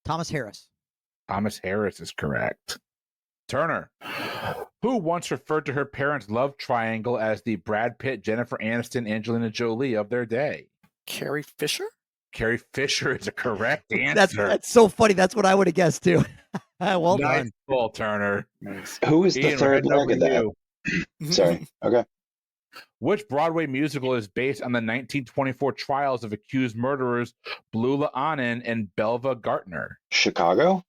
Thomas Harris. Thomas Harris is correct. Turner, who once referred to her parents' love triangle as the Brad Pitt, Jennifer Aniston, Angelina Jolie of their day? Carrie Fisher? Carrie Fisher is a correct answer. That's so funny. That's what I would have guessed too. Well nice done. ball, Turner. Nice. Who is the Ian, third leg of that? Sorry. Okay. Which Broadway musical is based on the 1924 trials of accused murderers Blula Anand and Belva Gartner? Chicago?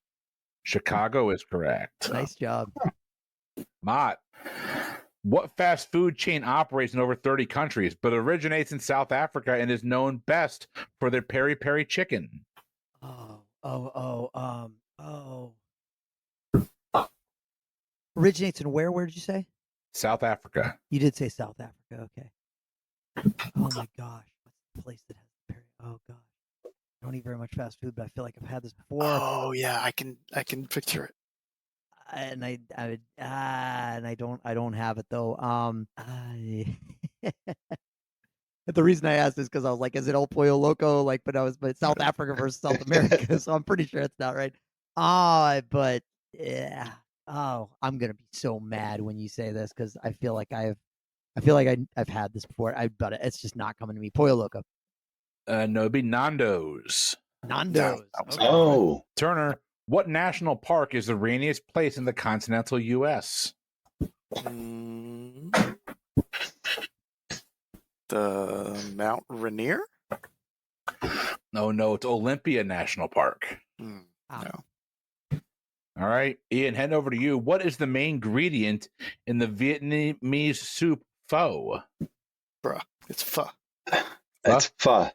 Chicago is correct. Nice job. Mott, what fast food chain operates in over 30 countries but originates in South Africa and is known best for their peri peri chicken? Originates in where? Where did you say? South Africa. You did say South Africa. Okay. Oh my gosh. What's the place that has Perry? Oh gosh. I don't eat very much fast food, but I feel like I've had this before. Oh yeah, I can picture it. And I don't have it though. The reason I asked is because I was like, is it El Pollo Loco? Like, but South Africa versus South America, so I'm pretty sure it's not right. But yeah. Oh, I'm gonna be so mad when you say this because I feel like I've had this before. But it's just not coming to me. Pollo Loco. No, it'd be Nando's. Nando's. Okay. Oh. Turner, what national park is the rainiest place in the continental U.S.? The Mount Rainier? No, it's Olympia National Park. No. All right, Ian, heading over to you. What is the main ingredient in the Vietnamese soup pho? Bruh, it's pho. That's pho.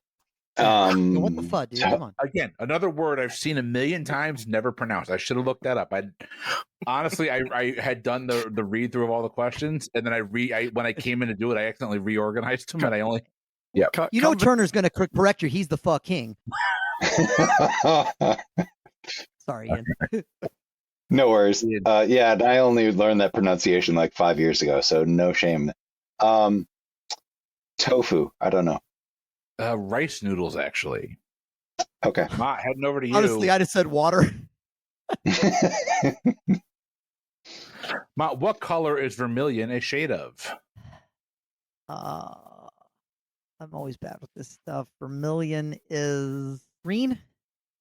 What the fuck, dude? Come on. Again, another word I've seen a million times, never pronounced. I should have looked that up. I had done the read through of all the questions, and then when I came in to do it, I accidentally reorganized them, and I only. Yeah. You know Turner's gonna correct you. He's the fuck king. Sorry, Ian. No worries. Yeah, I only learned that pronunciation like 5 years ago, so no shame. Tofu. I don't know. Rice noodles, actually. Okay. Mott, heading over to you. Honestly, I just said water. Mott, what color is vermilion a shade of? I'm always bad with this stuff. Vermilion is green.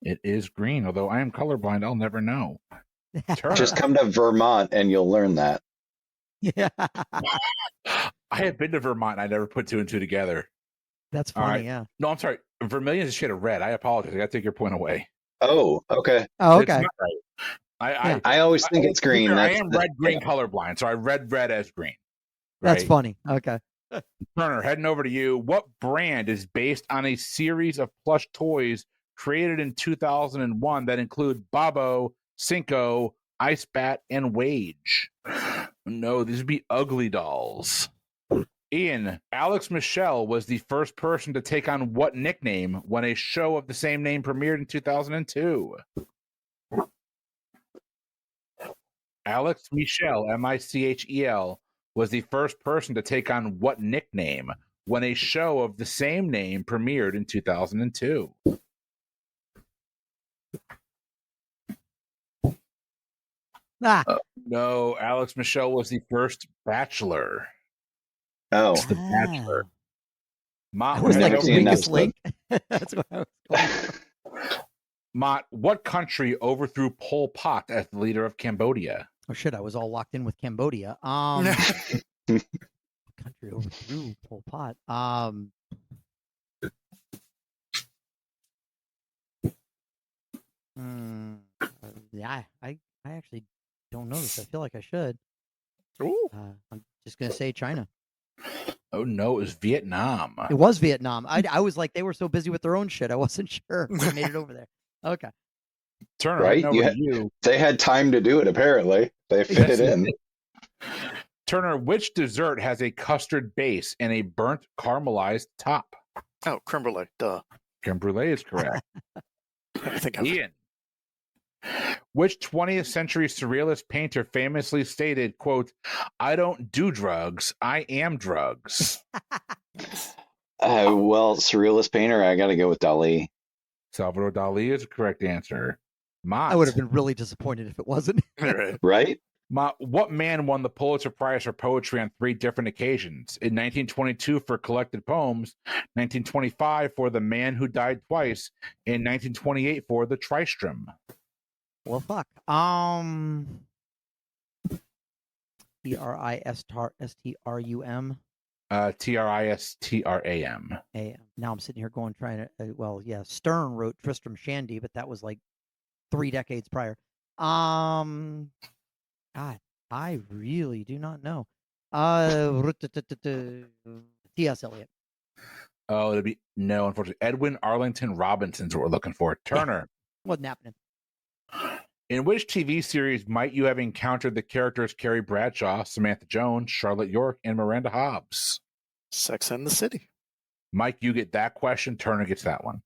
It is green, although I am colorblind. I'll never know. Just come to Vermont and you'll learn that. Yeah. I have been to Vermont and I never put two and two together. That's funny, right. Yeah. No, I'm sorry. Vermilion is a shade of red. I apologize. I got to take your point away. Oh, okay. Oh, okay. It's not right. I always think it's green. I am red-green colorblind, so I read red as green. Right? That's funny. Okay. Turner, heading over to you. What brand is based on a series of plush toys created in 2001 that include Bobo, Cinco, Ice Bat, and Wage? No, these would be Ugly Dolls. Ian, Alex Michelle was the first person to take on what nickname when a show of the same name premiered in 2002? Alex Michelle, Michel, was the first person to take on what nickname when a show of the same name premiered in 2002? No, Alex Michelle was the first Bachelor. Oh, it's the Bachelor. Mott, was like the weakest link. That's what I was going for. Mott, what country overthrew Pol Pot as the leader of Cambodia? Oh shit, I was all locked in with Cambodia. What country overthrew Pol Pot? Yeah, I actually don't know this. I feel like I should. Ooh. I'm just gonna say China. Oh no, it was Vietnam. It was Vietnam. I was like, they were so busy with their own shit. I wasn't sure if they made it over there. Okay. Turner, Right? heading over to you. They had time to do it, apparently. They fit it in. Turner, which dessert has a custard base and a burnt caramelized top? Oh, creme brulee. Duh. Creme brulee is correct. I think I've Ian, which 20th century surrealist painter famously stated, quote, "I don't do drugs, I am drugs"? Well, surrealist painter, I got to go with Dali. Salvador Dali is the correct answer. Mott, I would have been really disappointed if it wasn't. right. Right? Mott, what man won the Pulitzer Prize for poetry on 3 different occasions? In 1922 for collected poems, 1925 for The Man Who Died Twice, and 1928 for The Tristram. Well, fuck. Tristrum. Tristram. Now I'm sitting here going, trying to, Stern wrote Tristram Shandy, but that was like 3 decades prior. God, I really do not know. T.S. Eliot. Oh, it'd be no, unfortunately. Edwin Arlington Robinson's what we're looking for. Turner. Wasn't happening. In which TV series might you have encountered the characters Carrie Bradshaw, Samantha Jones, Charlotte York, and Miranda Hobbs? Sex and the City. Mike, you get that question. Turner gets that one.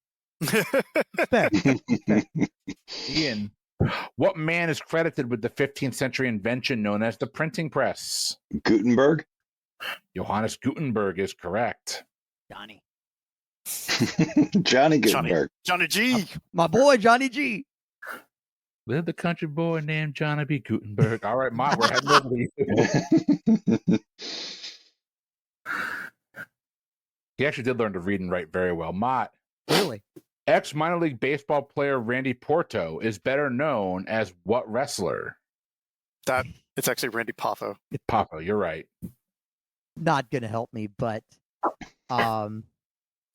Fair. Ian, what man is credited with the 15th century invention known as the printing press? Gutenberg? Johannes Gutenberg is correct. Johnny. Johnny Gutenberg. Johnny G. My boy, Johnny G. Live the country boy named Johnny B. Gutenberg. All right, Mott, we're heading over to you. He actually did learn to read and write very well. Mott. Really? Ex-minor league baseball player Randy Porto is better known as what wrestler? It's actually Randy Poffo. Papa, you're right. Not gonna help me, but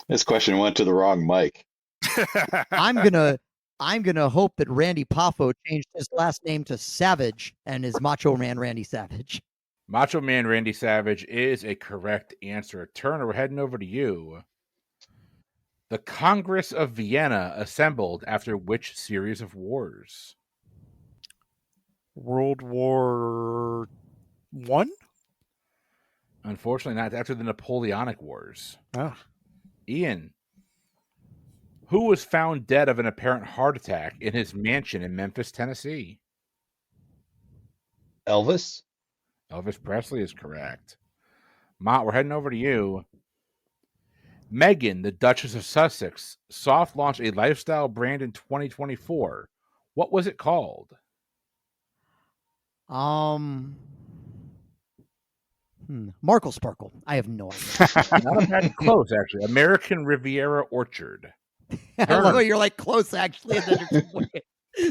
This question went to the wrong mic. I'm gonna hope that Randy Poffo changed his last name to Savage and is Macho Man Randy Savage. Macho Man Randy Savage is a correct answer. Turner, we're heading over to you. The Congress of Vienna assembled after which series of wars? World War I? Unfortunately, not after the Napoleonic Wars. Ah. Ian, who was found dead of an apparent heart attack in his mansion in Memphis, Tennessee? Elvis? Elvis Presley is correct. Mott, we're heading over to you. Meghan, the Duchess of Sussex, soft launched a lifestyle brand in 2024. What was it called? Markle Sparkle. I have no idea. Not a bad close, actually. American Riviera Orchard. I love how you're like close, actually. And then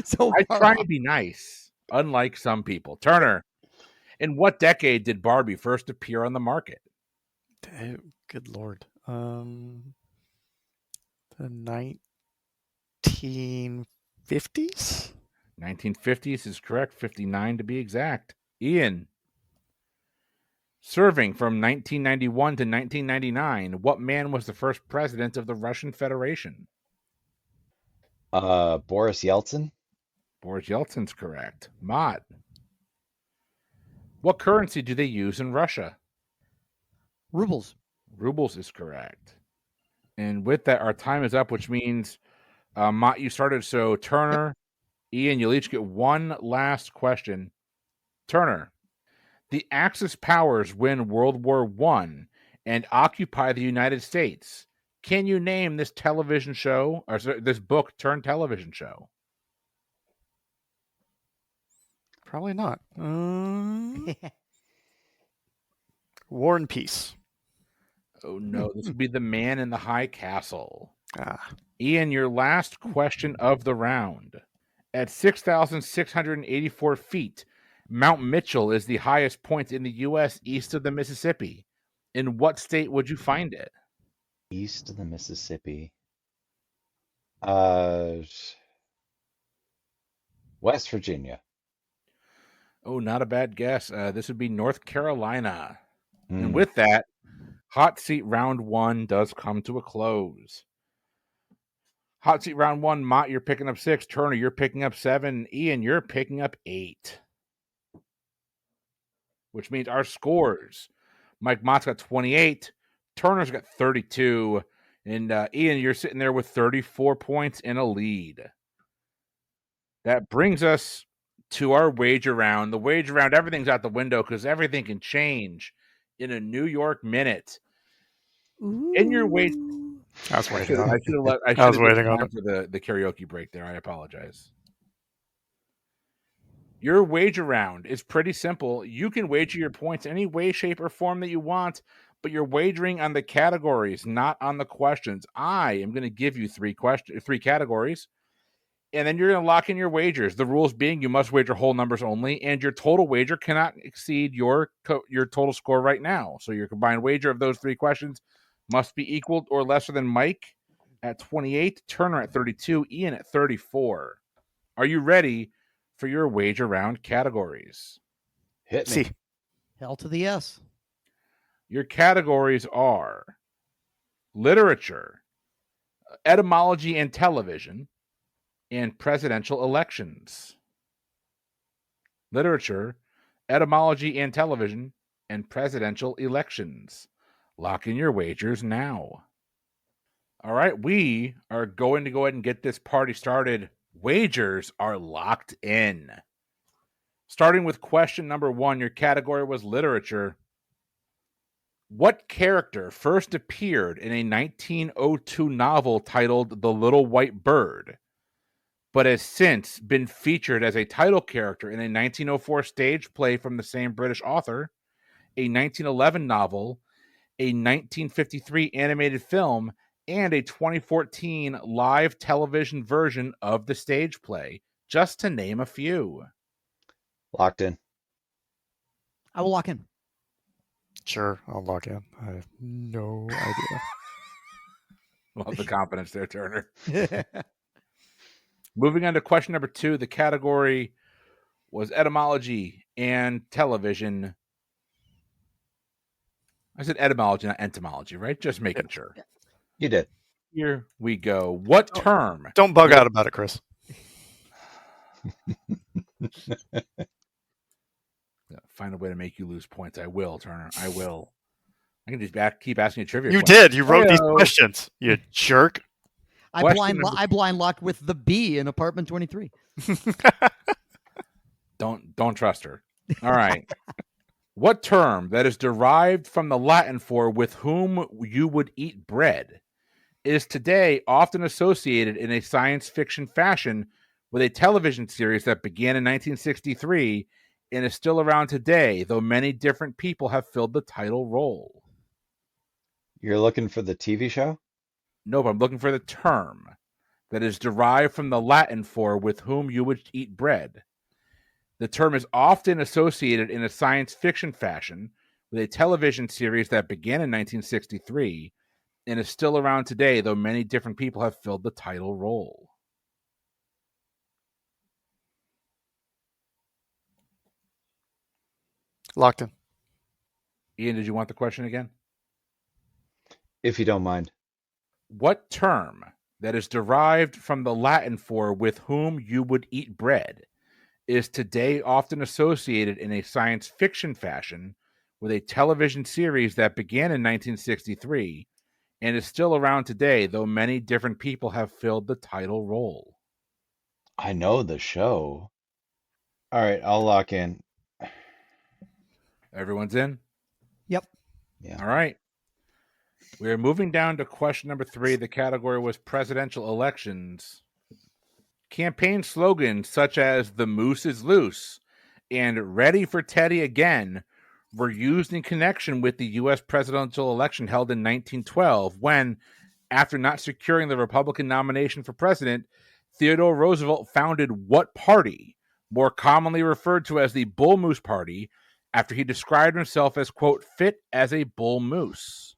so I try to be nice, unlike some people. Turner, in what decade did Barbie first appear on the market? Good Lord. The 1950s? 1950s is correct. 59 to be exact. Ian, serving from 1991 to 1999, what man was the first president of the Russian Federation? Boris Yeltsin? Boris Yeltsin's correct. Mott, what currency do they use in Russia? Rubles. Rubles is correct. And with that, our time is up, which means, Mott, you started. So Turner, Ian, you'll each get one last question. Turner, the Axis powers win World War I and occupy the United States. Can you name this television show, or this book turned television show? Probably not. War and Peace. Oh, no. This would be The Man in the High Castle. Ah. Ian, your last question of the round. At 6,684 feet, Mount Mitchell is the highest point in the U.S. east of the Mississippi. In what state would you find it? East of the Mississippi. West Virginia. Oh, not a bad guess. This would be North Carolina. And Hmm. with that, Hot Seat round 1 does come to a close. Hot Seat round 1, Mott, you're picking up 6. Turner, you're picking up 7. Ian, you're picking up 8. Which means our scores: Mike Mott's got 28. Turner's got 32. And Ian, you're sitting there with 34 points in a lead. That brings us to our wager round. The wager round, everything's out the window because everything can change in a New York minute. In your wager, I was waiting on I it. should have I was waiting on time it. for the karaoke break there. I apologize. Your wager round is pretty simple. You can wager your points any way, shape, or form that you want, but you're wagering on the categories, not on the questions. I am going to give you three categories, and then you're going to lock in your wagers. The rules being you must wager whole numbers only, and your total wager cannot exceed your total score right now. So your combined wager of those three questions must be equal or lesser than Mike at 28, Turner at 32, Ian at 34. Are you ready for your wager round categories? Hit me. See, Hell to the yes. Your categories are literature, etymology and television, and presidential elections. Literature, etymology and television, and presidential elections. Lock in your wagers now. All right, we are going to go ahead and get this party started. Wagers are locked in. Starting with question number 1, your category was literature. What character first appeared in a 1902 novel titled The Little White Bird, but has since been featured as a title character in a 1904 stage play from the same British author, a 1911 novel, a 1953 animated film, and a 2014 live television version of the stage play, just to name a few? Locked in. I will lock in. sure, I'll log in. I have no idea. Love the confidence there, Turner. Moving on to question number 2, the category was etymology and television. I said etymology, not entomology, right? Just making sure. You did. Here we go. What term? Don't bug out about it, Chris. Find a way to make you lose points. I will, Turner. I will. I can just keep asking you trivia You questions. did. You wrote these Heyo. questions. You jerk. I blind locked with the B in apartment 23. Don't trust her. All right. What term that is derived from the Latin for with whom you would eat bread is today often associated in a science fiction fashion with a television series that began in 1963 and is still around today, though many different people have filled the title role? You're looking for the TV show? Nope, I'm looking for the term that is derived from the Latin for with whom you would eat bread. The term is often associated in a science fiction fashion with a television series that began in 1963 and is still around today, though many different people have filled the title role. Locked in. Ian, did you want the question again? If you don't mind. What term that is derived from the Latin for with whom you would eat bread is today often associated in a science fiction fashion with a television series that began in 1963 and is still around today, though many different people have filled the title role? I know the show. All right, I'll lock in. Everyone's in? Yep. Yeah. All right. We are moving down to question number 3. The category was presidential elections. Campaign slogans such as "The Moose is Loose" and "Ready for Teddy Again" were used in connection with the U.S. presidential election held in 1912 when, after not securing the Republican nomination for president, Theodore Roosevelt founded what party, more commonly referred to as the Bull Moose Party, after he described himself as, quote, fit as a bull moose?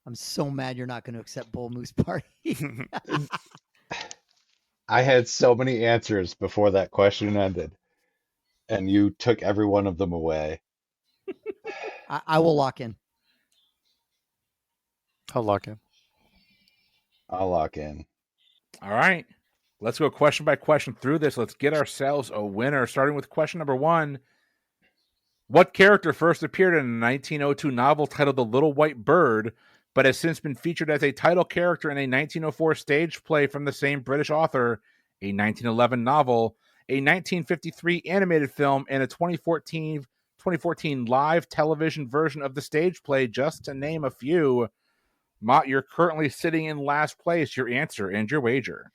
I'm so mad you're not going to accept Bull Moose Party. I had so many answers before that question ended. and you took every one of them away. I will lock in. I'll lock in. I'll lock in. All right. Let's go question by question through this. Let's get ourselves a winner, starting with question number 1. What character first appeared in a 1902 novel titled The Little White Bird, but has since been featured as a title character in a 1904 stage play from the same British author, a 1911 novel, a 1953 animated film, and a 2014 live television version of the stage play, just to name a few? Mott, you're currently sitting in last place. Your answer and your wager.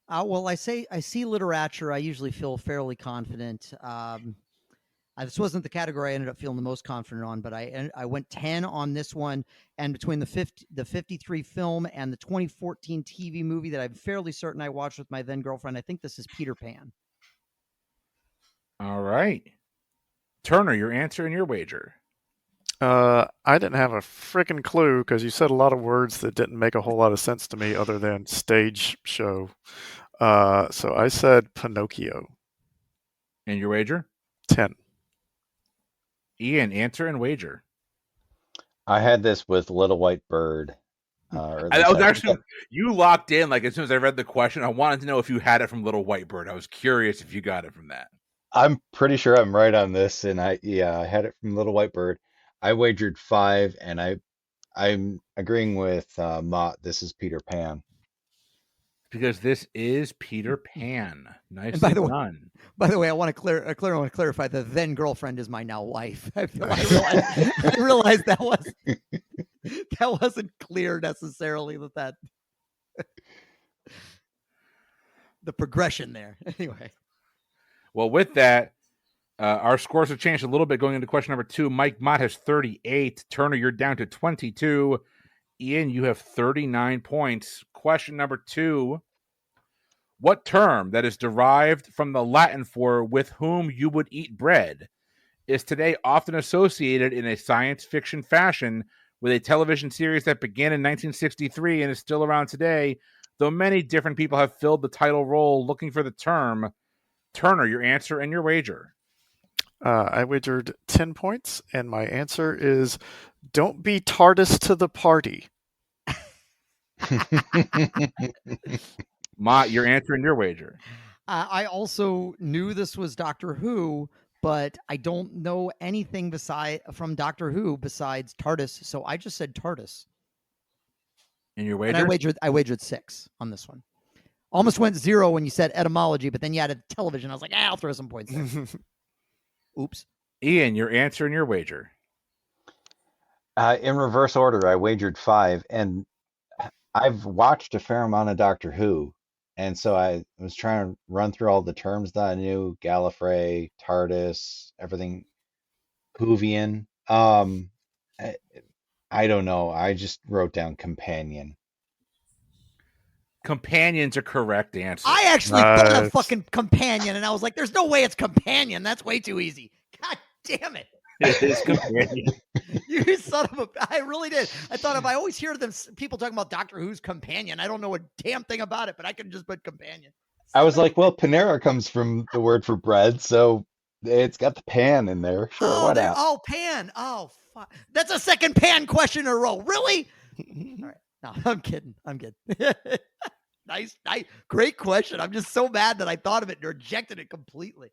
Well, I see literature. I usually feel fairly confident. This wasn't the category I ended up feeling the most confident on, but I went 10 on this one. And between the 53 film and the 2014 TV movie that I'm fairly certain I watched with my then girlfriend, I think this is Peter Pan. All right. Turner, your answer and your wager. I didn't have a freaking clue because you said a lot of words that didn't make a whole lot of sense to me other than stage show. So I said Pinocchio. And your wager? 10. Ian, answer and wager. I had this with Little White Bird. You locked in, like, as soon as I read the question, I wanted to know if you had it from Little White Bird. I was curious if you got it from that. I'm pretty sure I'm right on this, and I had it from Little White Bird. I wagered 5, and I'm agreeing with Mott. This is Peter Pan. Because this is Peter Pan. Nicely done. By the way, I want to clarify the then girlfriend is my now wife. I realized that wasn't clear necessarily that the progression there. Anyway. Well, with that, our scores have changed a little bit going into question number 2. Mike Mott has 38. Turner, you're down to 22. Ian, you have 39 points. Question number 2. What term that is derived from the Latin for with whom you would eat bread is today often associated in a science fiction fashion with a television series that began in 1963 and is still around today, though many different people have filled the title role looking for the term? Turner, your answer and your wager. I wagered 10 points, and my answer is don't be TARDIS to the party. Mott, your answer and your wager. I also knew this was Doctor Who, but I don't know anything from Doctor Who besides TARDIS, so I just said TARDIS. And your wager? And I wagered 6 on this one. Almost went 0 when you said etymology, but then you added television. I was like, I'll throw some points there. Oops. Ian, your answer and your wager. In reverse order, I wagered 5, and I've watched a fair amount of Doctor Who, and so I was trying to run through all the terms that I knew: Gallifrey, TARDIS, everything Whovian. I don't know. I just wrote down companion. Companion's a correct answer. I actually thought of fucking companion, and I was like, there's no way it's companion. That's way too easy. God damn it. It is companion. You son of a... I really did. I thought if I always hear people talking about Doctor Who's companion, I don't know a damn thing about it, but I could just put companion. I was like, well, Panera comes from the word for bread, so it's got the pan in there. Sure, why not? Oh, pan. Oh, fuck. That's a second pan question in a row. Really? All right. No, I'm kidding. I'm kidding. Nice. Great question. I'm just so mad that I thought of it and rejected it completely.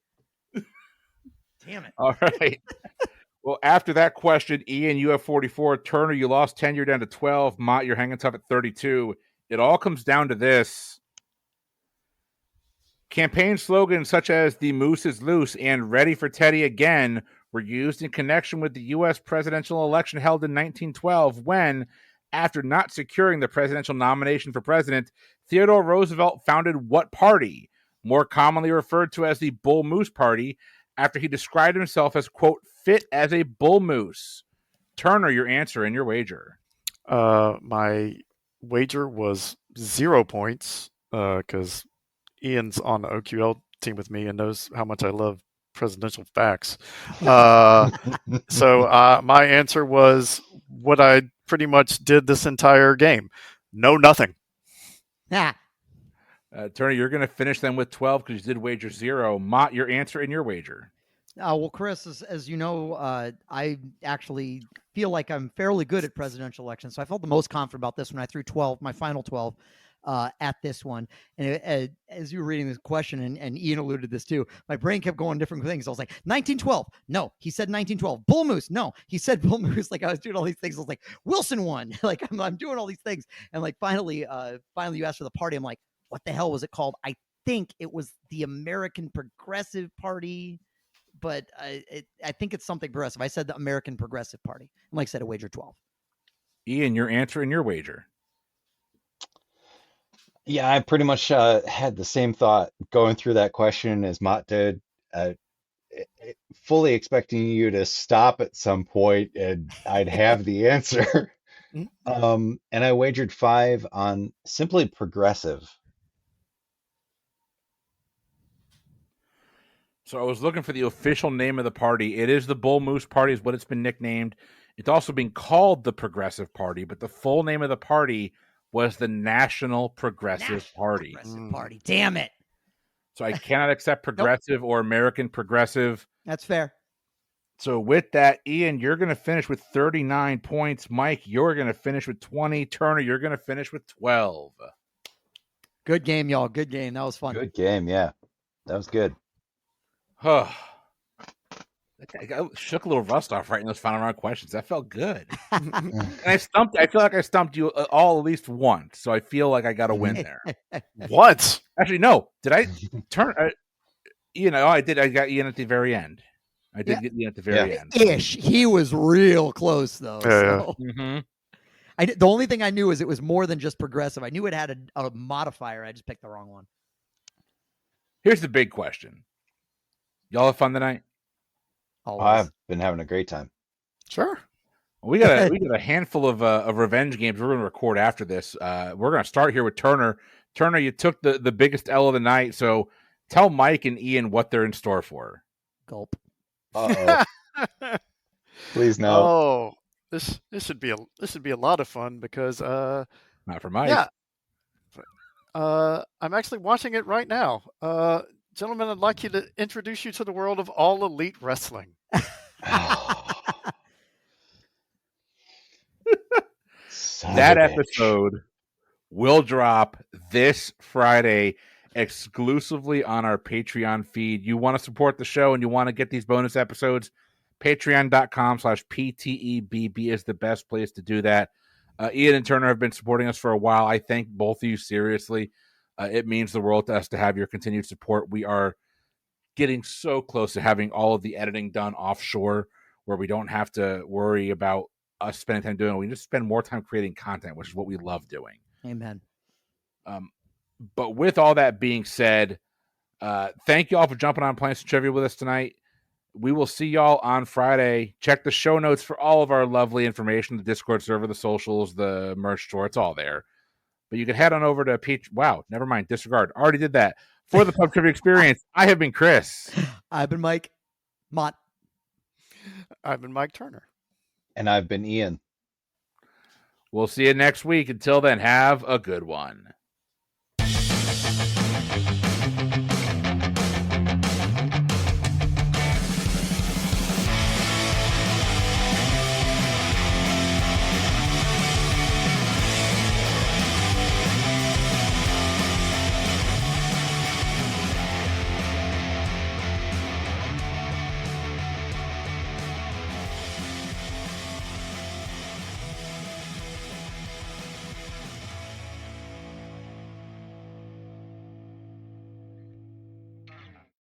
Damn it. All right. Well, after that question, Ian, you have 44. Turner, you lost 10. You're down to 12. Mott, you're hanging tough at 32. It all comes down to this. Campaign slogans such as "The Moose is Loose" and "Ready for Teddy Again" were used in connection with the U.S. presidential election held in 1912 when, after not securing the presidential nomination for president, Theodore Roosevelt founded what party, more commonly referred to as the Bull Moose Party, after he described himself as, quote, fit as a bull moose? Turner, your answer and your wager. My wager was 0 points because Ian's on the OQL team with me and knows how much I love presidential facts. So my answer was what I pretty much did this entire game. No, nothing. Yeah. Turner, you're going to finish them with 12 because you did wager 0. Mott, your answer and your wager. Well, Chris, as you know, I actually feel like I'm fairly good at presidential elections. So I felt the most confident about this when I threw 12, my final 12, at this one. And as you were reading this question, and Ian alluded to this too, my brain kept going different things. I was like, 1912. No, he said 1912. Bull Moose. No, he said Bull Moose. Like I was doing all these things. I was like, Wilson won. Like I'm doing all these things. And like finally you asked for the party. I'm like, what the hell was it called? I think it was the American Progressive Party, but I think it's something progressive. I said the American Progressive Party. And like I said, a wager 12. Ian, your answer and your wager. Yeah, I pretty much had the same thought going through that question as Mott did, uh, fully expecting you to stop at some point and I'd have the answer. And I wagered 5 on simply progressive. So I was looking for the official name of the party. It is the Bull Moose Party, is what it's been nicknamed. It's also been called the Progressive Party, but the full name of the party was the National Progressive Party. Progressive Party. Damn it. So I cannot accept progressive or American Progressive. That's fair. So with that, Ian, you're going to finish with 39 points. Mike, you're going to finish with 20. Turner, you're going to finish with 12. Good game, y'all. Good game. That was fun. Good game, yeah. That was good. I shook a little rust off right in those final round questions. That felt good. And I feel like I stumped you all at least once. So I feel like I got a win there. Once? Actually, no. Did I turn? I did. I got Ian at the very end. I did get Ian at the very end. Ish. He was real close, though. So. The only thing I knew is it was more than just progressive. I knew it had a modifier. I just picked the wrong one. Here's the big question. Y'all have fun tonight? Always. I've been having a great time. Sure. We got a handful of revenge games we're going to record after this. We're going to start here with Turner. Turner, you took the biggest L of the night, so tell Mike and Ian what they're in store for. Gulp. Uh-oh. Please no. Oh, this should be a lot of fun because Not for Mike. Yeah. I'm actually watching it right now. Gentlemen, I'd like you to introduce you to the world of All Elite Wrestling. That episode will drop this Friday exclusively on our Patreon feed. You want to support the show and you want to get these bonus episodes, patreon.com/PTEBB is the best place to do that. Ian and Turner have been supporting us for a while. I thank both of you seriously. It means the world to us to have your continued support. We are getting so close to having all of the editing done offshore where we don't have to worry about us spending time doing it. We just spend more time creating content, which is what we love doing. Amen. But with all that being said, thank you all for jumping on playing some trivia with us tonight. We will see y'all on Friday. Check the show notes for all of our lovely information, the Discord server, the socials, the merch store. It's all there. But you can head on over to Wow, never mind. Disregard. Already did that. For the Pub Trivia Experience, I have been Chris. I've been Mike Mott. I've been Mike Turner. And I've been Ian. We'll see you next week. Until then, have a good one.